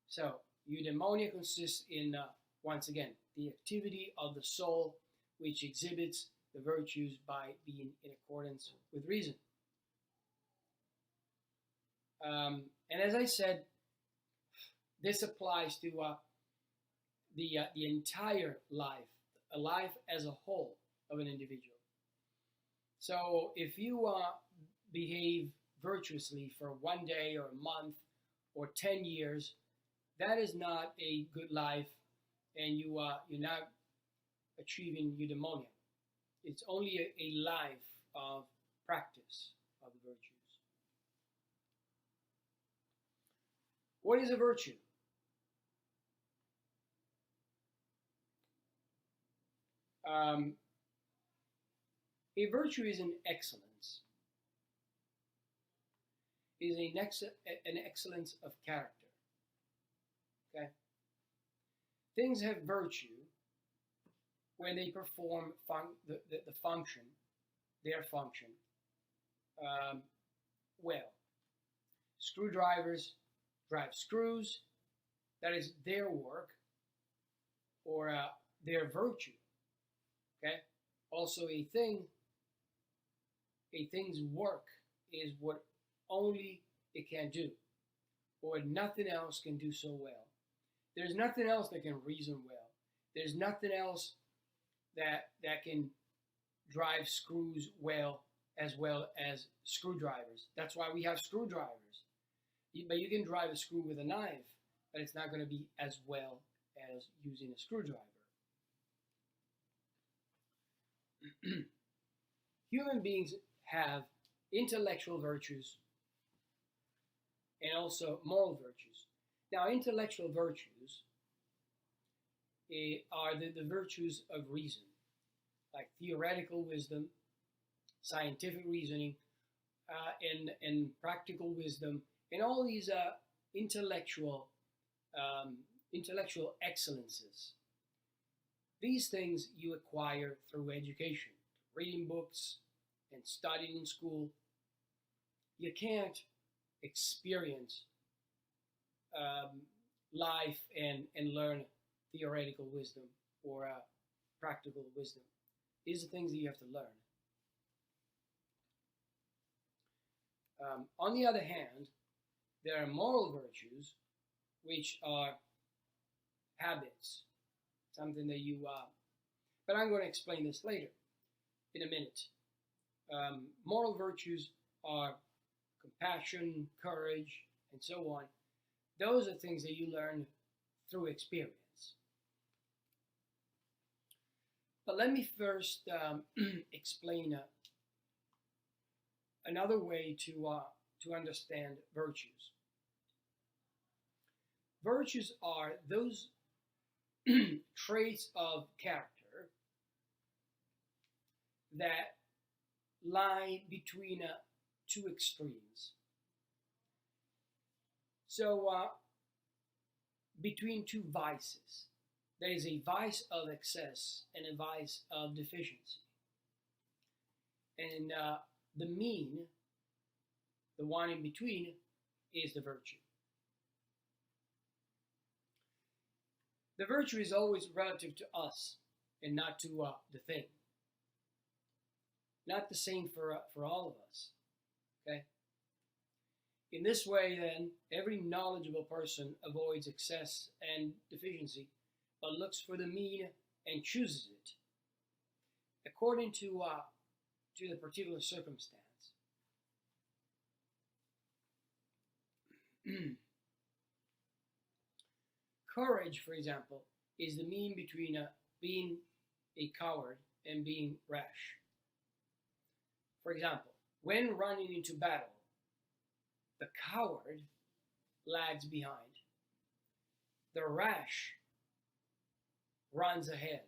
So, eudaimonia consists in, once again, the activity of the soul which exhibits the virtues by being in accordance with reason. And as I said, this applies to the entire life, a life as a whole of an individual. So if you behave virtuously for one day or a month or 10 years, that is not a good life, and you're not achieving eudaimonia. It's only a life of practice of the virtues. What is a virtue? A virtue is an excellence. Is an excellence of character. Okay? Things have virtue when they perform the function, their function, well. Screwdrivers drive screws. That is their work or their virtue. Okay? Also, a thing's work is what only it can do, or nothing else can do so well. There's nothing else that can reason well. There's nothing else that can drive screws well as screwdrivers. That's why we have screwdrivers. But you can drive a screw with a knife, but it's not going to be as well as using a screwdriver. Human beings have intellectual virtues and also moral virtues. Now, intellectual virtues are the virtues of reason, like theoretical wisdom, scientific reasoning, and practical wisdom, and all these intellectual excellences. These things you acquire through education, reading books and studying in school. You can't experience life and learn theoretical wisdom or practical wisdom. These are things that you have to learn. On the other hand, there are moral virtues, which are habits, something that you, but I'm going to explain this later, in a minute. Moral virtues are compassion, courage, and so on. Those are things that you learn through experience. But let me first explain another way to understand virtues. Virtues are those traits of character that lie between two extremes. So, between two vices, there is a vice of excess and a vice of deficiency. And the mean, the one in between, is the virtue. The virtue is always relative to us and not to the thing. Not the same for all of us. Okay? In this way, then, every knowledgeable person avoids excess and deficiency, but looks for the mean and chooses it according to the particular circumstance. Courage, for example, is the mean between being a coward and being rash. For example, when running into battle, the coward lags behind. The rash runs ahead.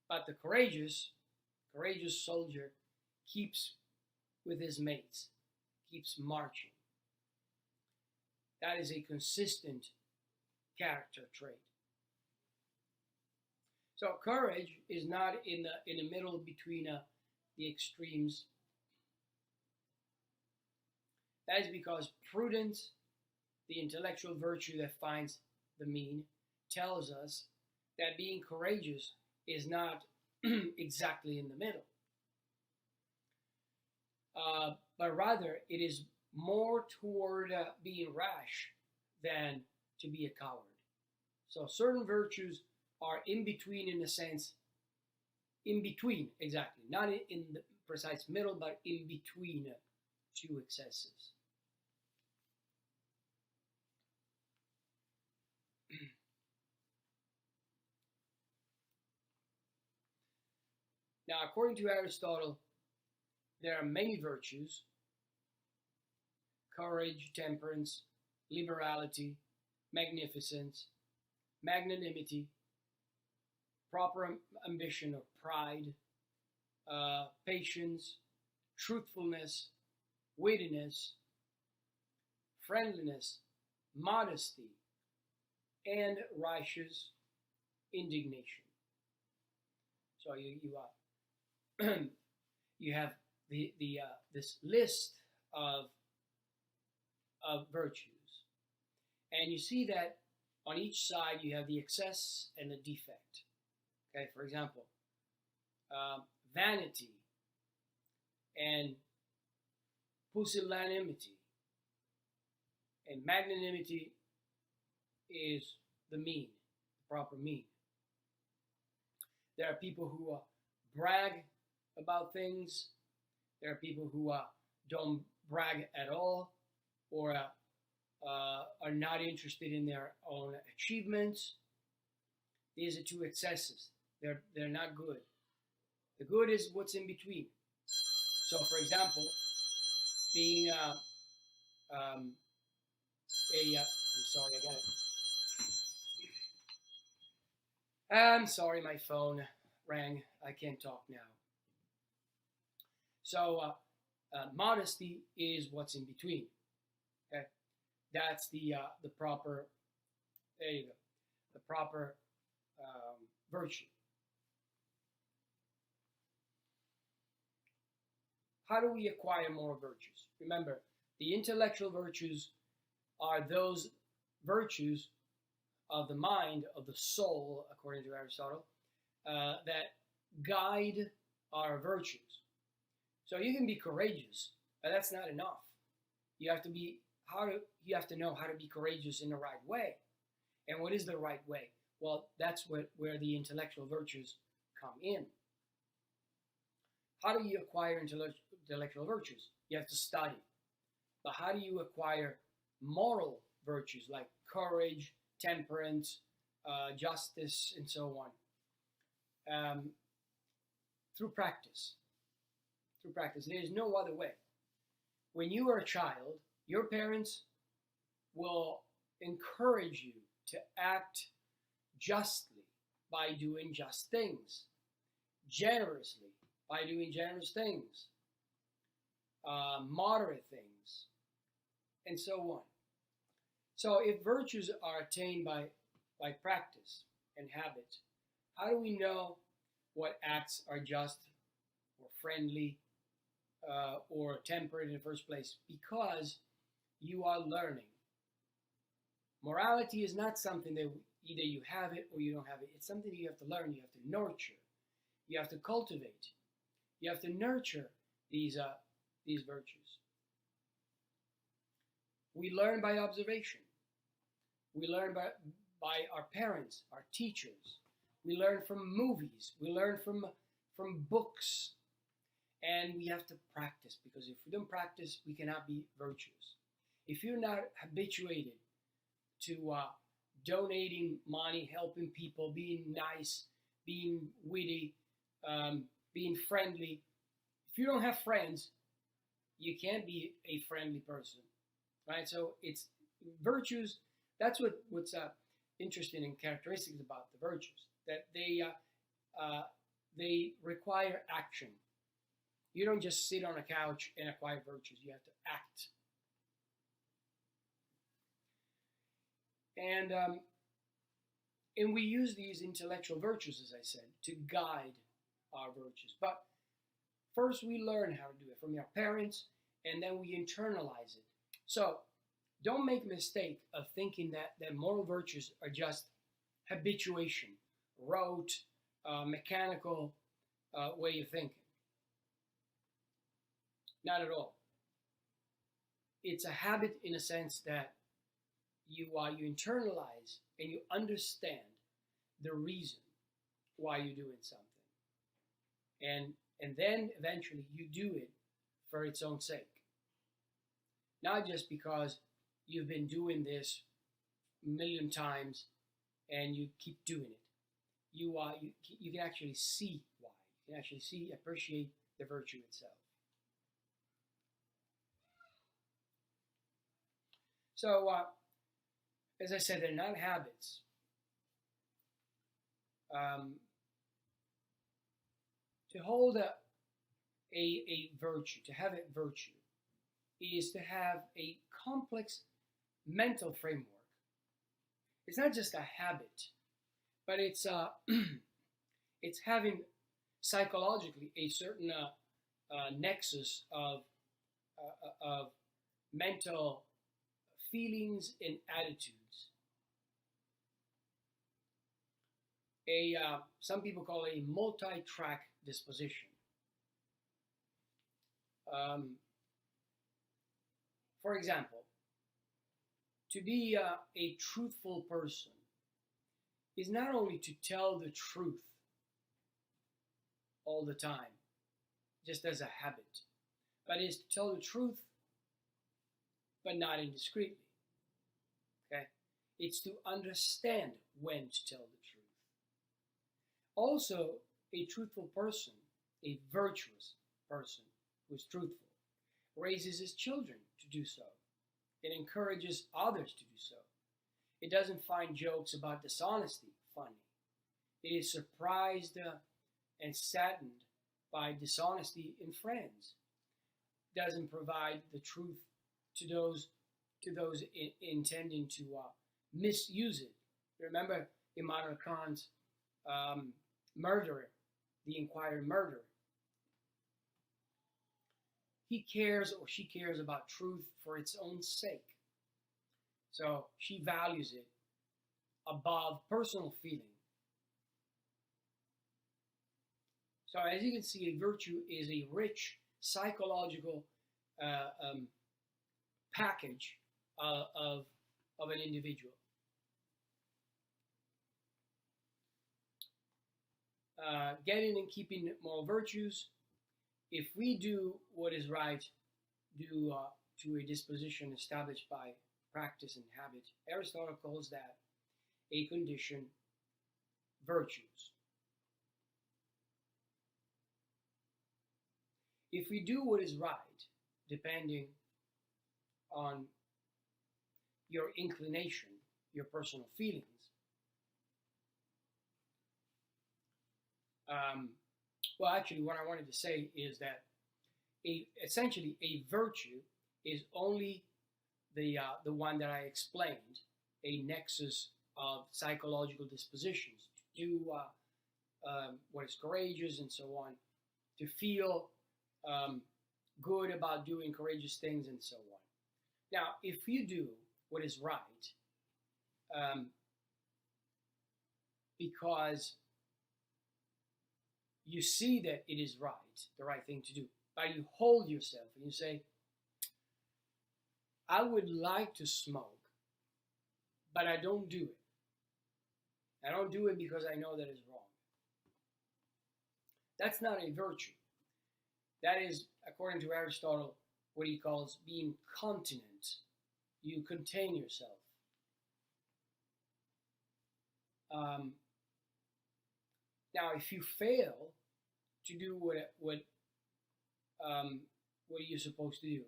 But the courageous soldier keeps with his mates, keeps marching. That is a consistent character trait. So courage is not in the middle between the extremes. That is because prudence, the intellectual virtue that finds the mean, tells us that being courageous is not exactly in the middle. But rather, it is more toward being rash than to be a coward. So certain virtues are in between, in a sense, in between, exactly. Not in the precise middle, but in between two excesses. Now, according to Aristotle, there are many virtues: courage, temperance, liberality, magnificence, magnanimity, proper ambition or pride, patience, truthfulness, wittiness, friendliness, modesty, and righteous indignation. So you have this list of virtues, and you see that on each side you have the excess and the defect. Okay, for example, vanity and pusillanimity, and magnanimity is the mean, the proper mean. There are people who brag about things. There are people who don't brag at all, or are not interested in their own achievements. These are two excesses. They're not good. The good is what's in between. So, for example, being I'm sorry, I'm sorry, my phone rang. I can't talk now. So, modesty is what's in between. Okay, that's the proper. There you go. The proper virtue. How do we acquire more virtues? Remember, the intellectual virtues are those virtues of the mind, of the soul, according to Aristotle, that guide our virtues. So you can be courageous, but that's not enough. You have to know how to be courageous in the right way. And what is the right way? Well, that's where the intellectual virtues come in. How do you acquire intellectual virtues? You have to study. But how do you acquire moral virtues like courage, temperance, justice, and so on? Through practice. Through practice. There is no other way. When you are a child, your parents will encourage you to act justly by doing just things, generously by doing generous things, moderate things, and so on. So if virtues are attained by practice and habit, how do we know what acts are just or friendly or temperate in the first place? Because you are learning. Morality is not something that either you have it or you don't have it. It's something you have to learn, you have to nurture, you have to cultivate, you have to nurture these virtues. We learn by observation. We learn by our parents, our teachers. We learn from movies. We learn from books. And we have to practice, because if we don't practice, we cannot be virtuous. If you're not habituated to donating money, helping people, being nice, being witty, being friendly, if you don't have friends, you can't be a friendly person, right? So it's virtues. That's what's interesting and characteristic about the virtues, that they require action. You don't just sit on a couch and acquire virtues. You have to act. And we use these intellectual virtues, as I said, to guide our virtues. But first we learn how to do it from our parents, and then we internalize it. So don't make the mistake of thinking that moral virtues are just habituation, rote, mechanical way of thinking. Not at all. It's a habit in a sense that you internalize and you understand the reason why you're doing something. And then eventually you do it for its own sake. Not just because you've been doing this a million times and you keep doing it. You can actually see why. You can actually appreciate the virtue itself. So, as I said, they're not habits. To hold a virtue, to have a virtue, is to have a complex mental framework. It's not just a habit, but it's it's having psychologically a certain nexus of mental feelings and attitudes. Some people call it a multi-track disposition. For example, to be a truthful person is not only to tell the truth all the time, just as a habit, but is to tell the truth, but not indiscreetly. Okay? It's to understand when to tell the truth. Also, a truthful person, a virtuous person who is truthful, raises his children to do so. It encourages others to do so. It doesn't find jokes about dishonesty funny. It is surprised and saddened by dishonesty in friends. It doesn't provide the truth to those intending to misuse it. Remember Immanuel Kant's murderer, the inquiring murderer. He cares or she cares about truth for its own sake. So she values it above personal feeling. So as you can see, a virtue is a rich psychological package of an individual. Getting and keeping moral virtues. If we do what is right due to a disposition established by practice and habit, Aristotle calls that a condition virtues. If we do what is right, depending on your inclination, your personal feelings, well, actually, what I wanted to say is that essentially a virtue is only the one that I explained, a nexus of psychological dispositions to do what is courageous and so on, to feel good about doing courageous things and so on. Now, if you do what is right, because you see that it is right, the right thing to do, but you hold yourself and you say, I would like to smoke, but I don't do it. I don't do it because I know that it's wrong. That's not a virtue. That is, according to Aristotle, what he calls being continent. You contain yourself. Now, if you fail to do what you're supposed to do,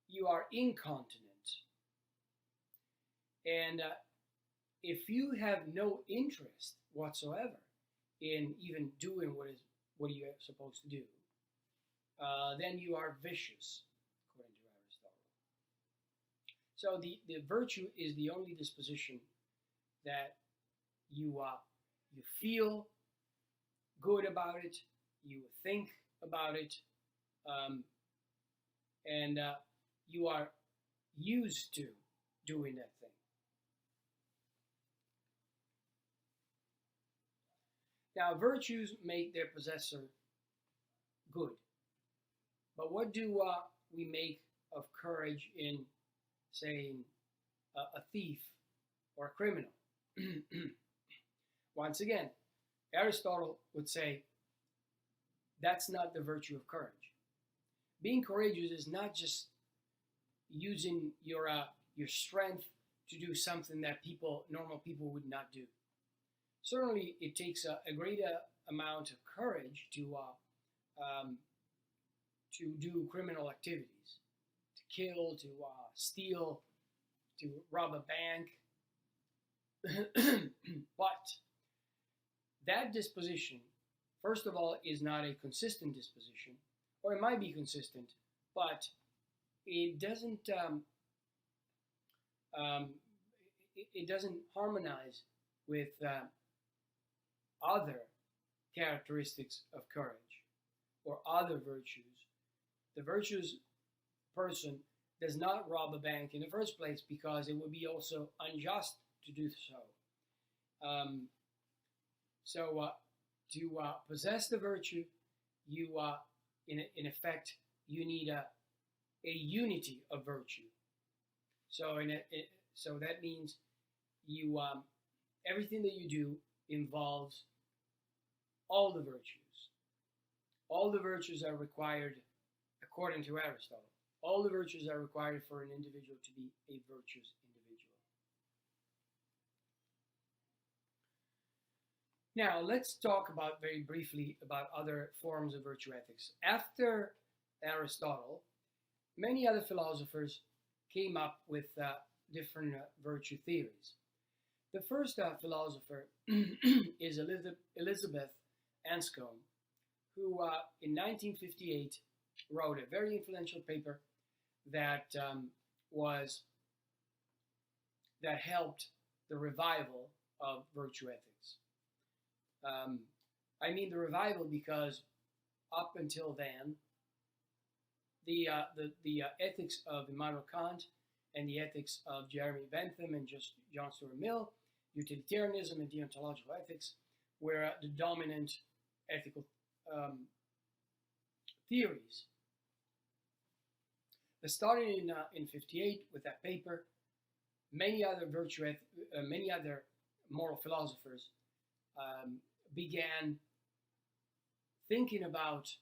you are incontinent. And if you have no interest whatsoever in even doing what you're supposed to do, then you are vicious, according to Aristotle. So the virtue is the only disposition that you feel good about it, you think about it, and you are used to doing that thing. Now, virtues make their possessor good. But what do we make of courage in, say, a thief or a criminal? Once again, Aristotle would say that's not the virtue of courage. Being courageous is not just using your strength to do something that normal people would not do. Certainly, it takes a greater amount of courage to do criminal activities, to kill, to steal, to rob a bank. But that disposition, first of all, is not a consistent disposition, or it might be consistent, but it doesn't harmonize with other characteristics of courage or other virtues. The virtuous person does not rob a bank in the first place because it would be also unjust to do so. To possess the virtue, you in effect you need a unity of virtue. So that means you everything that you do involves all the virtues. All the virtues are required, according to Aristotle. All the virtues are required for an individual to be a virtuous individual. Now, let's talk very briefly about other forms of virtue ethics. After Aristotle, many other philosophers came up with different virtue theories. The first philosopher is Elizabeth Anscombe, who in 1958 wrote a very influential paper that helped the revival of virtue ethics. I mean the revival because up until then, the ethics of Immanuel Kant and the ethics of Jeremy Bentham and John Stuart Mill, utilitarianism and deontological ethics, were the dominant ethical theories. But starting in 58 with that paper, many other moral philosophers began thinking about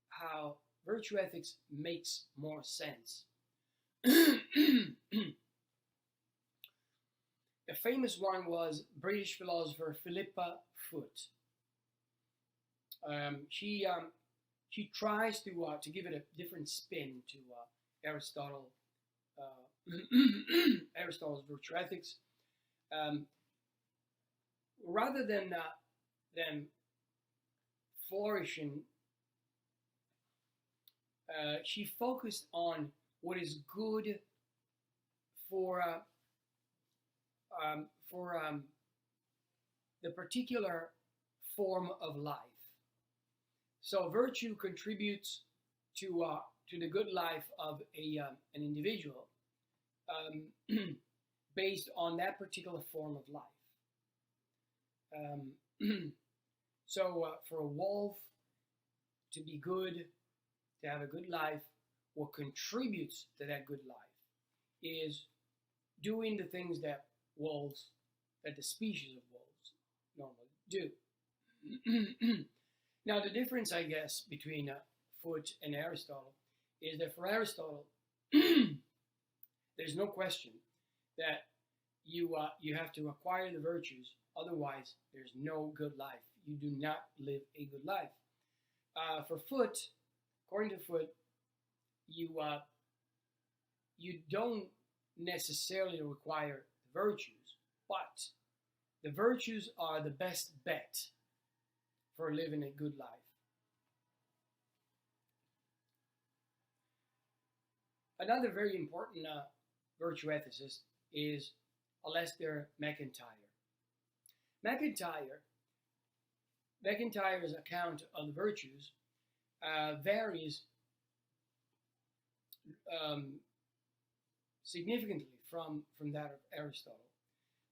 how virtue ethics makes more sense. A famous one was British philosopher Philippa Foot. She tries to give it a different spin to Aristotle's virtue ethics. Rather than flourishing, she focused on what is good for the particular form of life. So virtue contributes to the good life of an individual based on that particular form of life. So for a wolf to be good, to have a good life, what contributes to that good life is doing the things that the species of wolves normally do. Now, the difference, I guess, between Foote and Aristotle is that for Aristotle, there's no question that you have to acquire the virtues, otherwise there's no good life. You do not live a good life. For Foote, according to Foote, you don't necessarily require the virtues, but the virtues are the best bet for living a good life. Another very important virtue ethicist is Aleister MacIntyre. MacIntyre's account of the virtues varies significantly from that of Aristotle,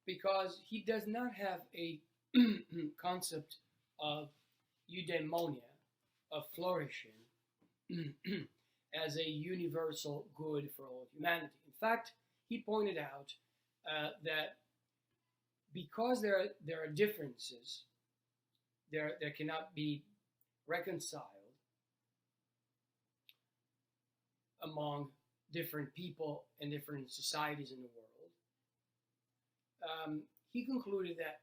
because he does not have a concept of eudaimonia, of flourishing, as a universal good for all humanity. In fact, he pointed out that because there are differences, there cannot be reconciled among different people and different societies in the world. He concluded that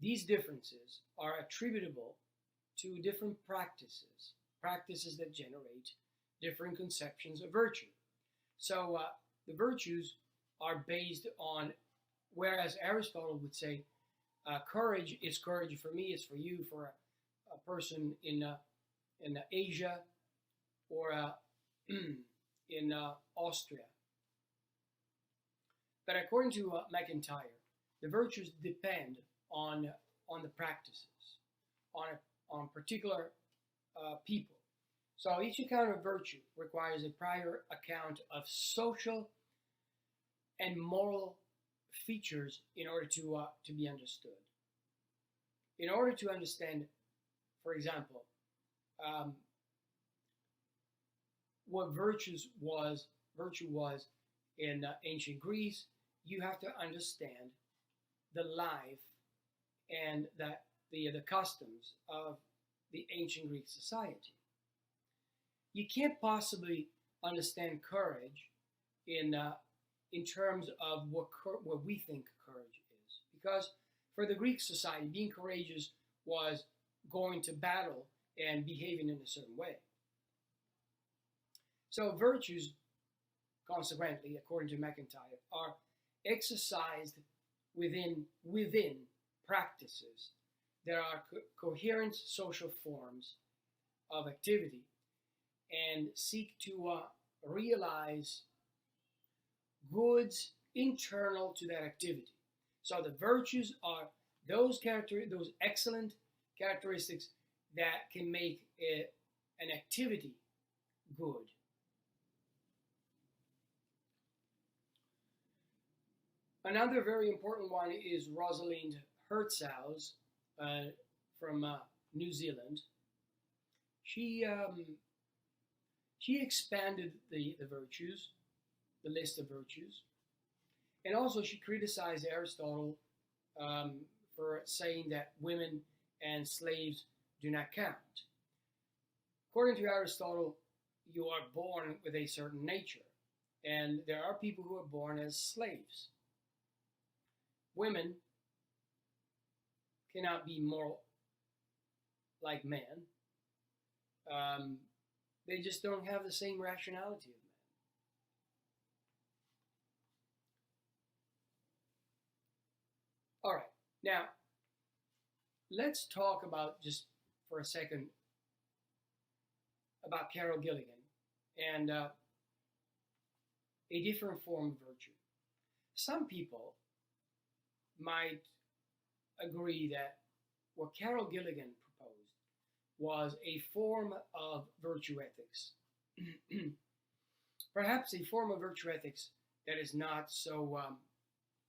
these differences are attributable to different practices that generate different conceptions of virtue. So the virtues are based on, whereas Aristotle would say, courage is courage for me, is for you, for a person in Asia or in Austria. But according to MacIntyre, the virtues depend on the practices, on particular people. So each account of virtue requires a prior account of social and moral features in order to be understood. In order to understand, for example, what virtue was in ancient Greece, you have to understand the life and the customs of the ancient Greek society. You can't possibly understand courage in terms of what we think courage is, because for the Greek society, being courageous was going to battle and behaving in a certain way. So virtues, consequently, according to MacIntyre, are exercised within practices. There are coherent social forms of activity and seek to realize goods internal to that activity. So the virtues are those excellent characteristics that can make an activity good. Another very important one is Rosalind Hertzhaus from New Zealand. She expanded the virtues, the list of virtues, and also she criticized Aristotle for saying that women and slaves do not count. According to Aristotle, you are born with a certain nature, and there are people who are born as slaves. Women cannot be more like men. They just don't have the same rationality of men. All right, now let's talk about, just for a second, about Carol Gilligan and a different form of virtue. Some people might agree that what Carol Gilligan proposed was a form of virtue ethics. Perhaps a form of virtue ethics that is not so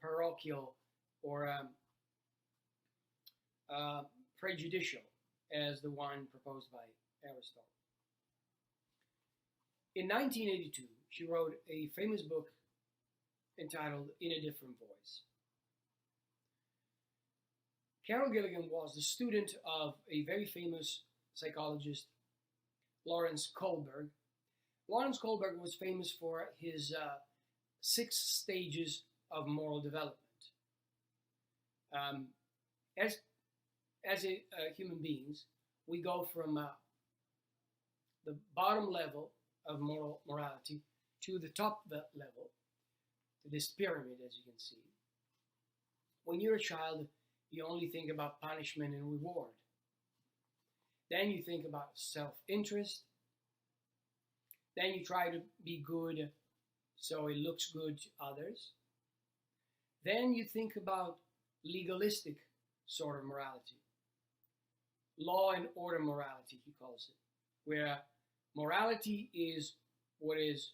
parochial or prejudicial as the one proposed by Aristotle. In 1982, she wrote a famous book entitled In a Different Voice. Carol Gilligan was the student of a very famous psychologist, Lawrence Kohlberg. Lawrence Kohlberg was famous for his 6 stages of moral development. As human beings, we go from the bottom level of morality to the top level, to this pyramid, as you can see. When you're a child, you only think about punishment and reward. Then you think about self-interest. Then you try to be good so it looks good to others. Then you think about legalistic sort of morality. Law and order morality, he calls it, where morality is what is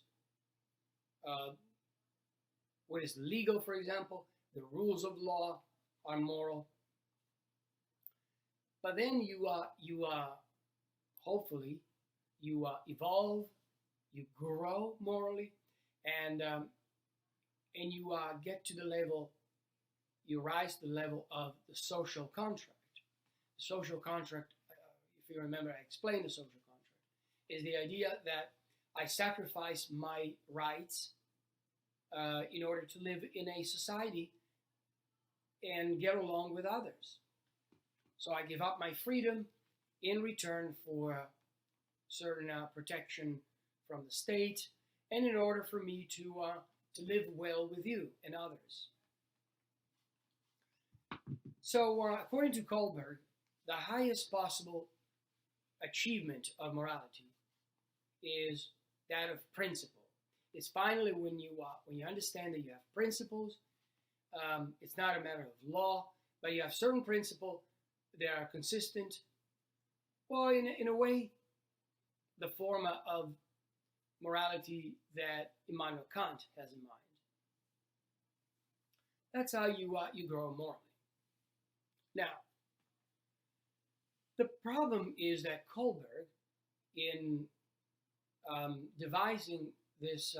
legal, for example. The rules of law are moral. But then you hopefully evolve, you grow morally, and you get to the level, you rise to the level of the social contract. The social contract, if you remember, I explained the social contract, is the idea that I sacrifice my rights in order to live in a society and get along with others. So I give up my freedom in return for certain protection from the state, and in order for me to live well with you and others. So according to Kohlberg, the highest possible achievement of morality is that of principle. It's finally when you understand that you have principles. It's not a matter of law, but you have certain principles that are consistent. Well, in a way, the form of morality that Immanuel Kant has in mind. That's how you grow morally. Now, the problem is that Kohlberg, in devising this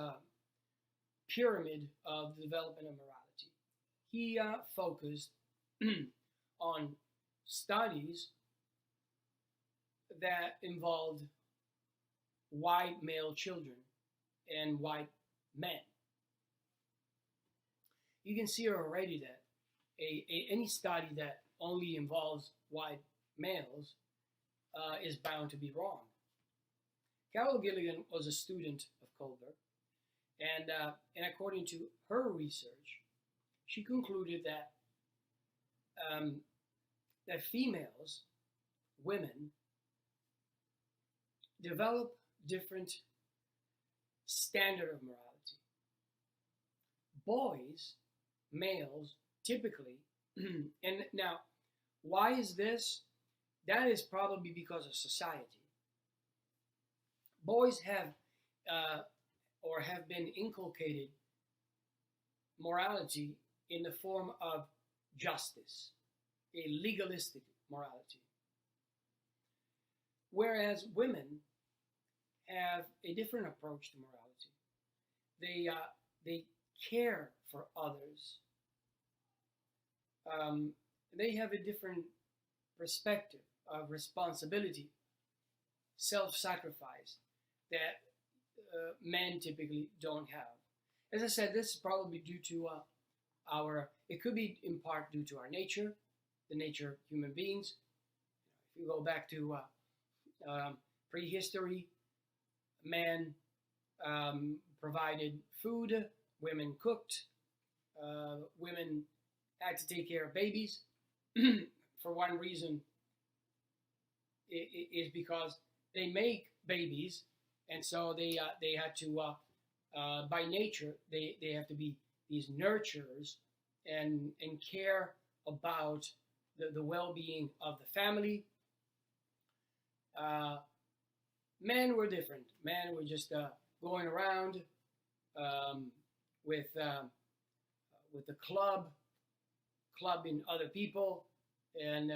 pyramid of the development of morality, he focused on studies that involved white male children and white men. You can see already that any study that only involves white males is bound to be wrong. Carol Gilligan was a student of Kohlberg, and according to her research, she concluded that that females, women, develop different standard of morality. Boys, males, typically, and now, why is this? That is probably because of society. Boys have or have been inculcated morality in the form of justice, a legalistic morality. Whereas women have a different approach to morality. They care for others. They have a different perspective of responsibility, self-sacrifice that men typically don't have. As I said, this is probably due to it could be in part due to our nature, the nature of human beings. If you go back to prehistory, men provided food, women cooked, women had to take care of babies. For one reason, is because they make babies, and so they had to by nature, they have to be these nurturers and care about the well-being of the family. Men were different. Men were just going around with the clubbing other people, and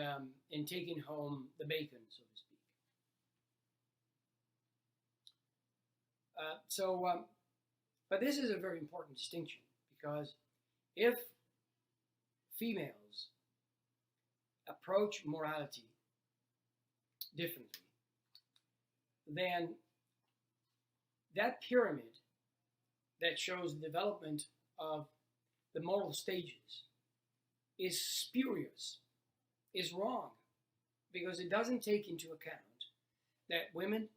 taking home the bacon, so to speak. But this is a very important distinction, because if females approach morality differently, then that pyramid that shows the development of the moral stages is spurious, is wrong, because it doesn't take into account that women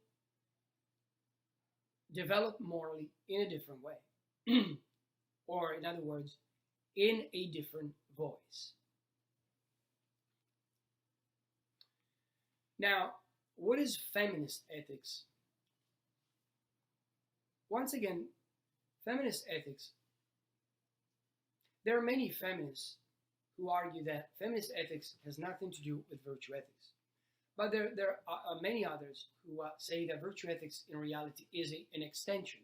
develop morally in a different way. Or, in other words, in a different voice. Now, what is feminist ethics? Once again, feminist ethics, there are many feminists who argue that feminist ethics has nothing to do with virtue ethics. But there are many others who say that virtue ethics in reality is an extension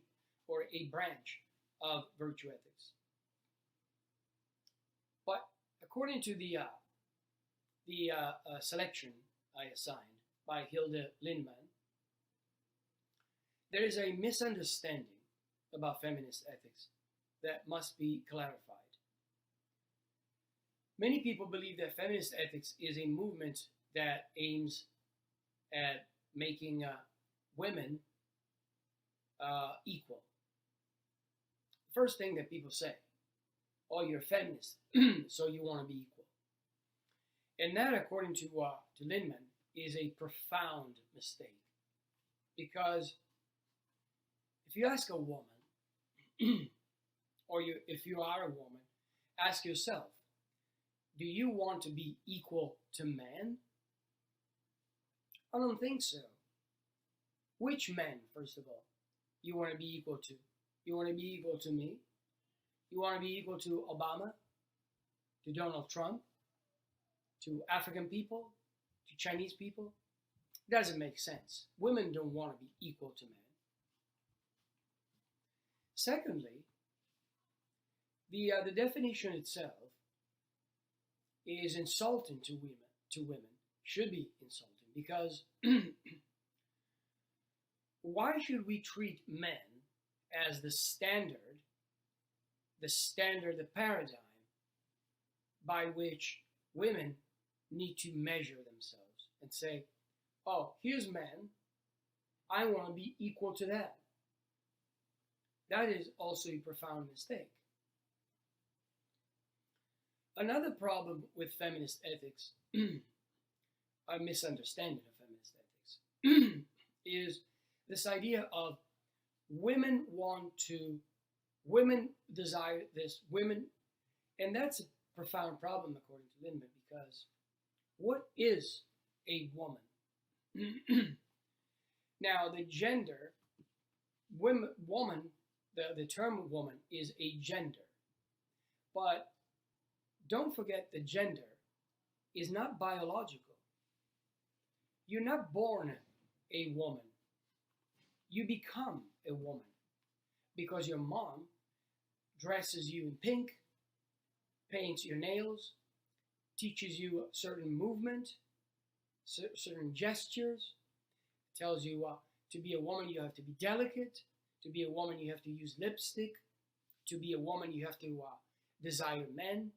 or a branch of virtue ethics. But according to the selection I assigned by Hilde Lindman, there is a misunderstanding about feminist ethics that must be clarified. Many people believe that feminist ethics is a movement that aims at making women equal. First thing that people say, oh, you're a feminist, so you want to be equal. And that, according to Lindman, is a profound mistake. Because if you ask a woman, or if you are a woman, ask yourself, do you want to be equal to men? I don't think so. Which men, first of all, you want to be equal to? You want to be equal to me? You want to be equal to Obama? To Donald Trump? To African people? To Chinese people? It doesn't make sense. Women don't want to be equal to men. Secondly, the definition itself is insulting to women, should be insulting, because why should we treat men as the paradigm by which women need to measure themselves and say, oh, here's men, I want to be equal to that. That is also a profound mistake. Another problem with feminist ethics, a misunderstanding of feminist ethics, is this idea of women desire this, and that's a profound problem according to Lindman, because what is a woman? Now, the gender, woman, the term woman is a gender, but don't forget the gender is not biological. You're not born a woman. You become a woman because your mom dresses you in pink, paints your nails, teaches you a certain movement, certain gestures, tells you to be a woman you have to be delicate, to be a woman you have to use lipstick, to be a woman you have to desire men.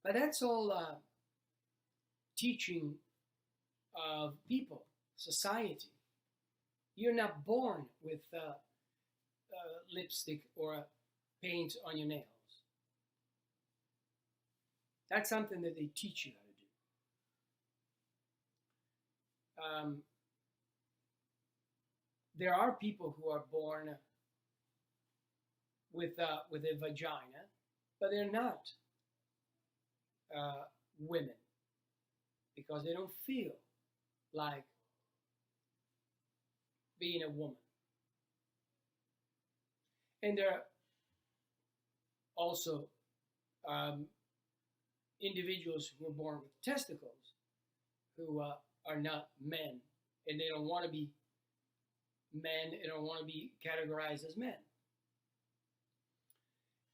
But that's all teaching of people, society. You're not born with lipstick or paint on your nails. That's something that they teach you how to do. There are people who are born with a vagina, but they're not women, because they don't feel like being a woman. And there are also individuals who are born with testicles who are not men, and they don't want to be men, they don't want to be categorized as men.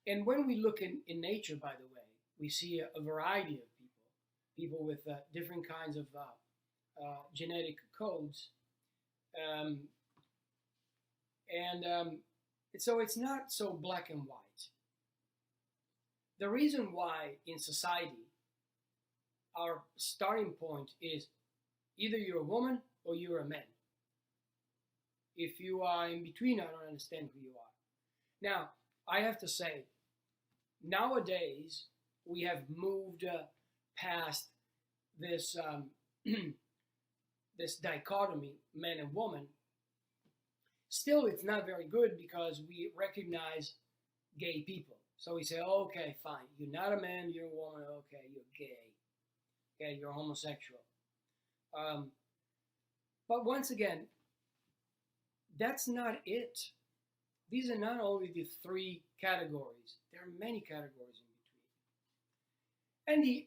And when we look in nature, by the way, we see a variety of people with different kinds of genetic codes. So it's not so black and white. The reason why in society our starting point is either you're a woman or you're a man. If you are in between, I don't understand who you are. Now, I have to say, nowadays we have moved past this this dichotomy, man and woman. Still, it's not very good because we recognize gay people. So we say, oh, okay, fine, you're not a man, you're a woman, okay, you're gay, okay, you're homosexual. But once again, that's not it. These are not only the three categories, there are many categories in between. And the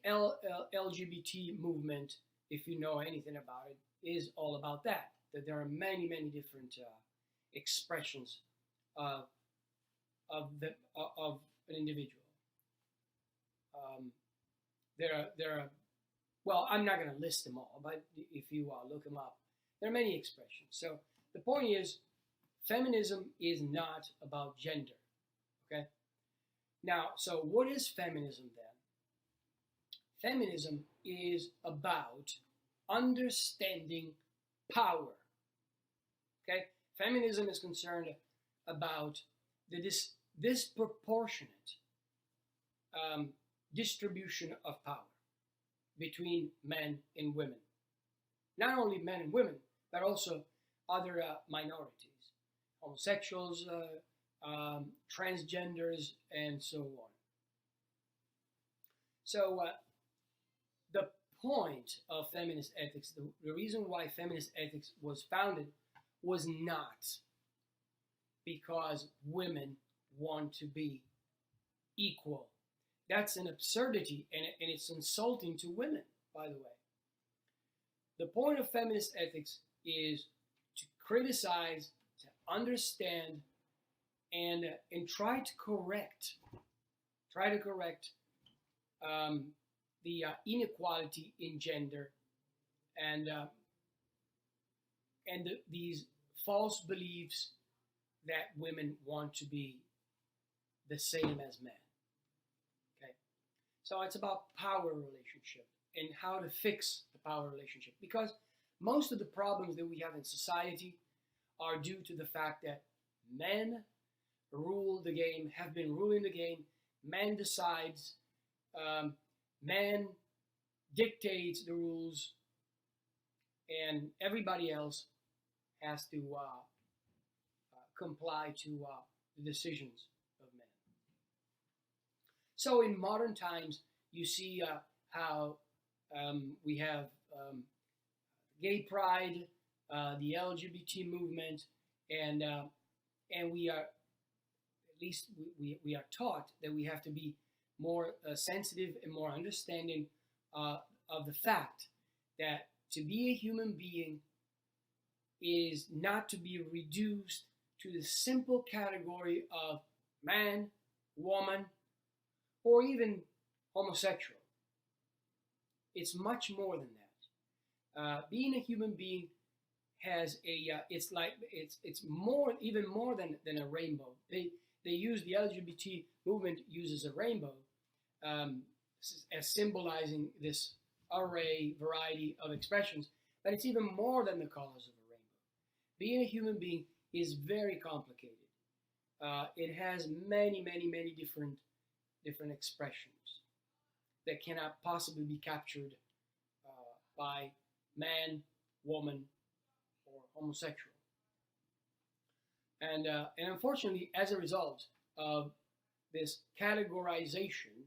LGBT movement, if you know anything about it, is all about that there are many, many different expressions of an individual. There are, well, I'm not going to list them all, but if you look them up, there are many expressions. So the point is, feminism is not about gender, okay? Now, so what is feminism then? Feminism is about understanding power, okay? Feminism is concerned about the disproportionate distribution of power between men and women. Not only men and women, but also other minorities, homosexuals, transgenders, and so on. So the point of feminist ethics, the reason why feminist ethics was founded was not because women want to be equal. That's an absurdity, and it's insulting to women, by the way. The point of feminist ethics is to criticize, to understand, and try to correct the inequality in gender and these false beliefs that women want to be the same as men. Okay, so it's about power relationship and how to fix the power relationship, because most of the problems that we have in society are due to the fact that men rule the game, have been ruling the game. Man decides, man dictates the rules, and everybody else has to comply to the decisions of men. So in modern times, you see how we have gay pride, the LGBT movement, and we are, at least we are taught that we have to be more sensitive and more understanding of the fact that to be a human being is not to be reduced to the simple category of man, woman, or even homosexual. It's much more than that. Being a human being has it's more, even more than a rainbow. They use, the LGBT movement uses a rainbow as symbolizing this array, variety of expressions, but it's even more than the colors of a rainbow. Being a human being is very complicated. It has many, many, many different expressions that cannot possibly be captured by man, woman, or homosexual. And unfortunately, as a result of this categorization,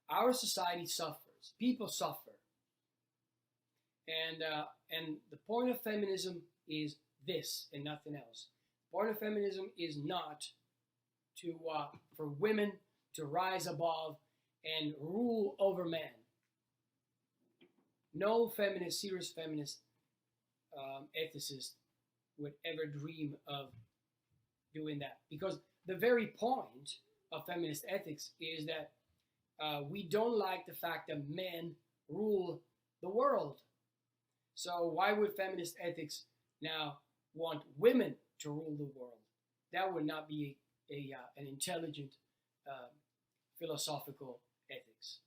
our society suffers. People suffer. And the point of feminism is this and nothing else. The point of feminism is not for women to rise above and rule over man. No feminist, serious feminist ethicist would ever dream of doing that, because the very point of feminist ethics is that we don't like the fact that men rule the world. So why would feminist ethics now want women to rule the world? That would not be an intelligent philosophical ethics.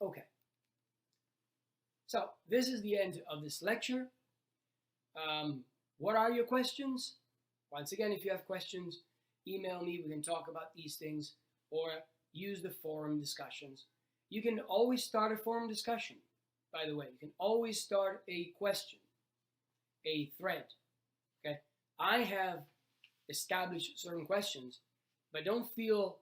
Okay. So this is the end of this lecture. What are your questions? Once again, if you have questions, email me. We can talk about these things, or use the forum discussions. You can always start a forum discussion, by the way. You can always start a question, a thread. Okay? I have established certain questions, but don't feel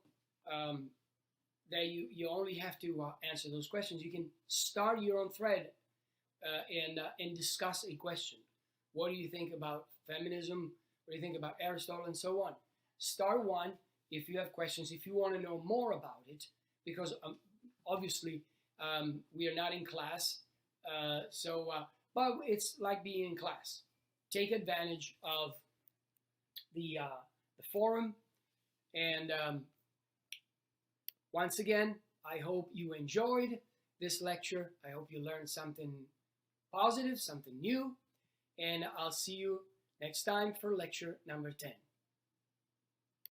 that you only have to answer those questions. You can start your own thread and discuss a question. What do you think about feminism? What do you think about Aristotle, and so on? Start one if you have questions, if you want to know more about it, because obviously we are not in class, but it's like being in class. Take advantage of the forum, and once again, I hope you enjoyed this lecture. I hope you learned something positive, something new, and I'll see you next time for lecture number 10.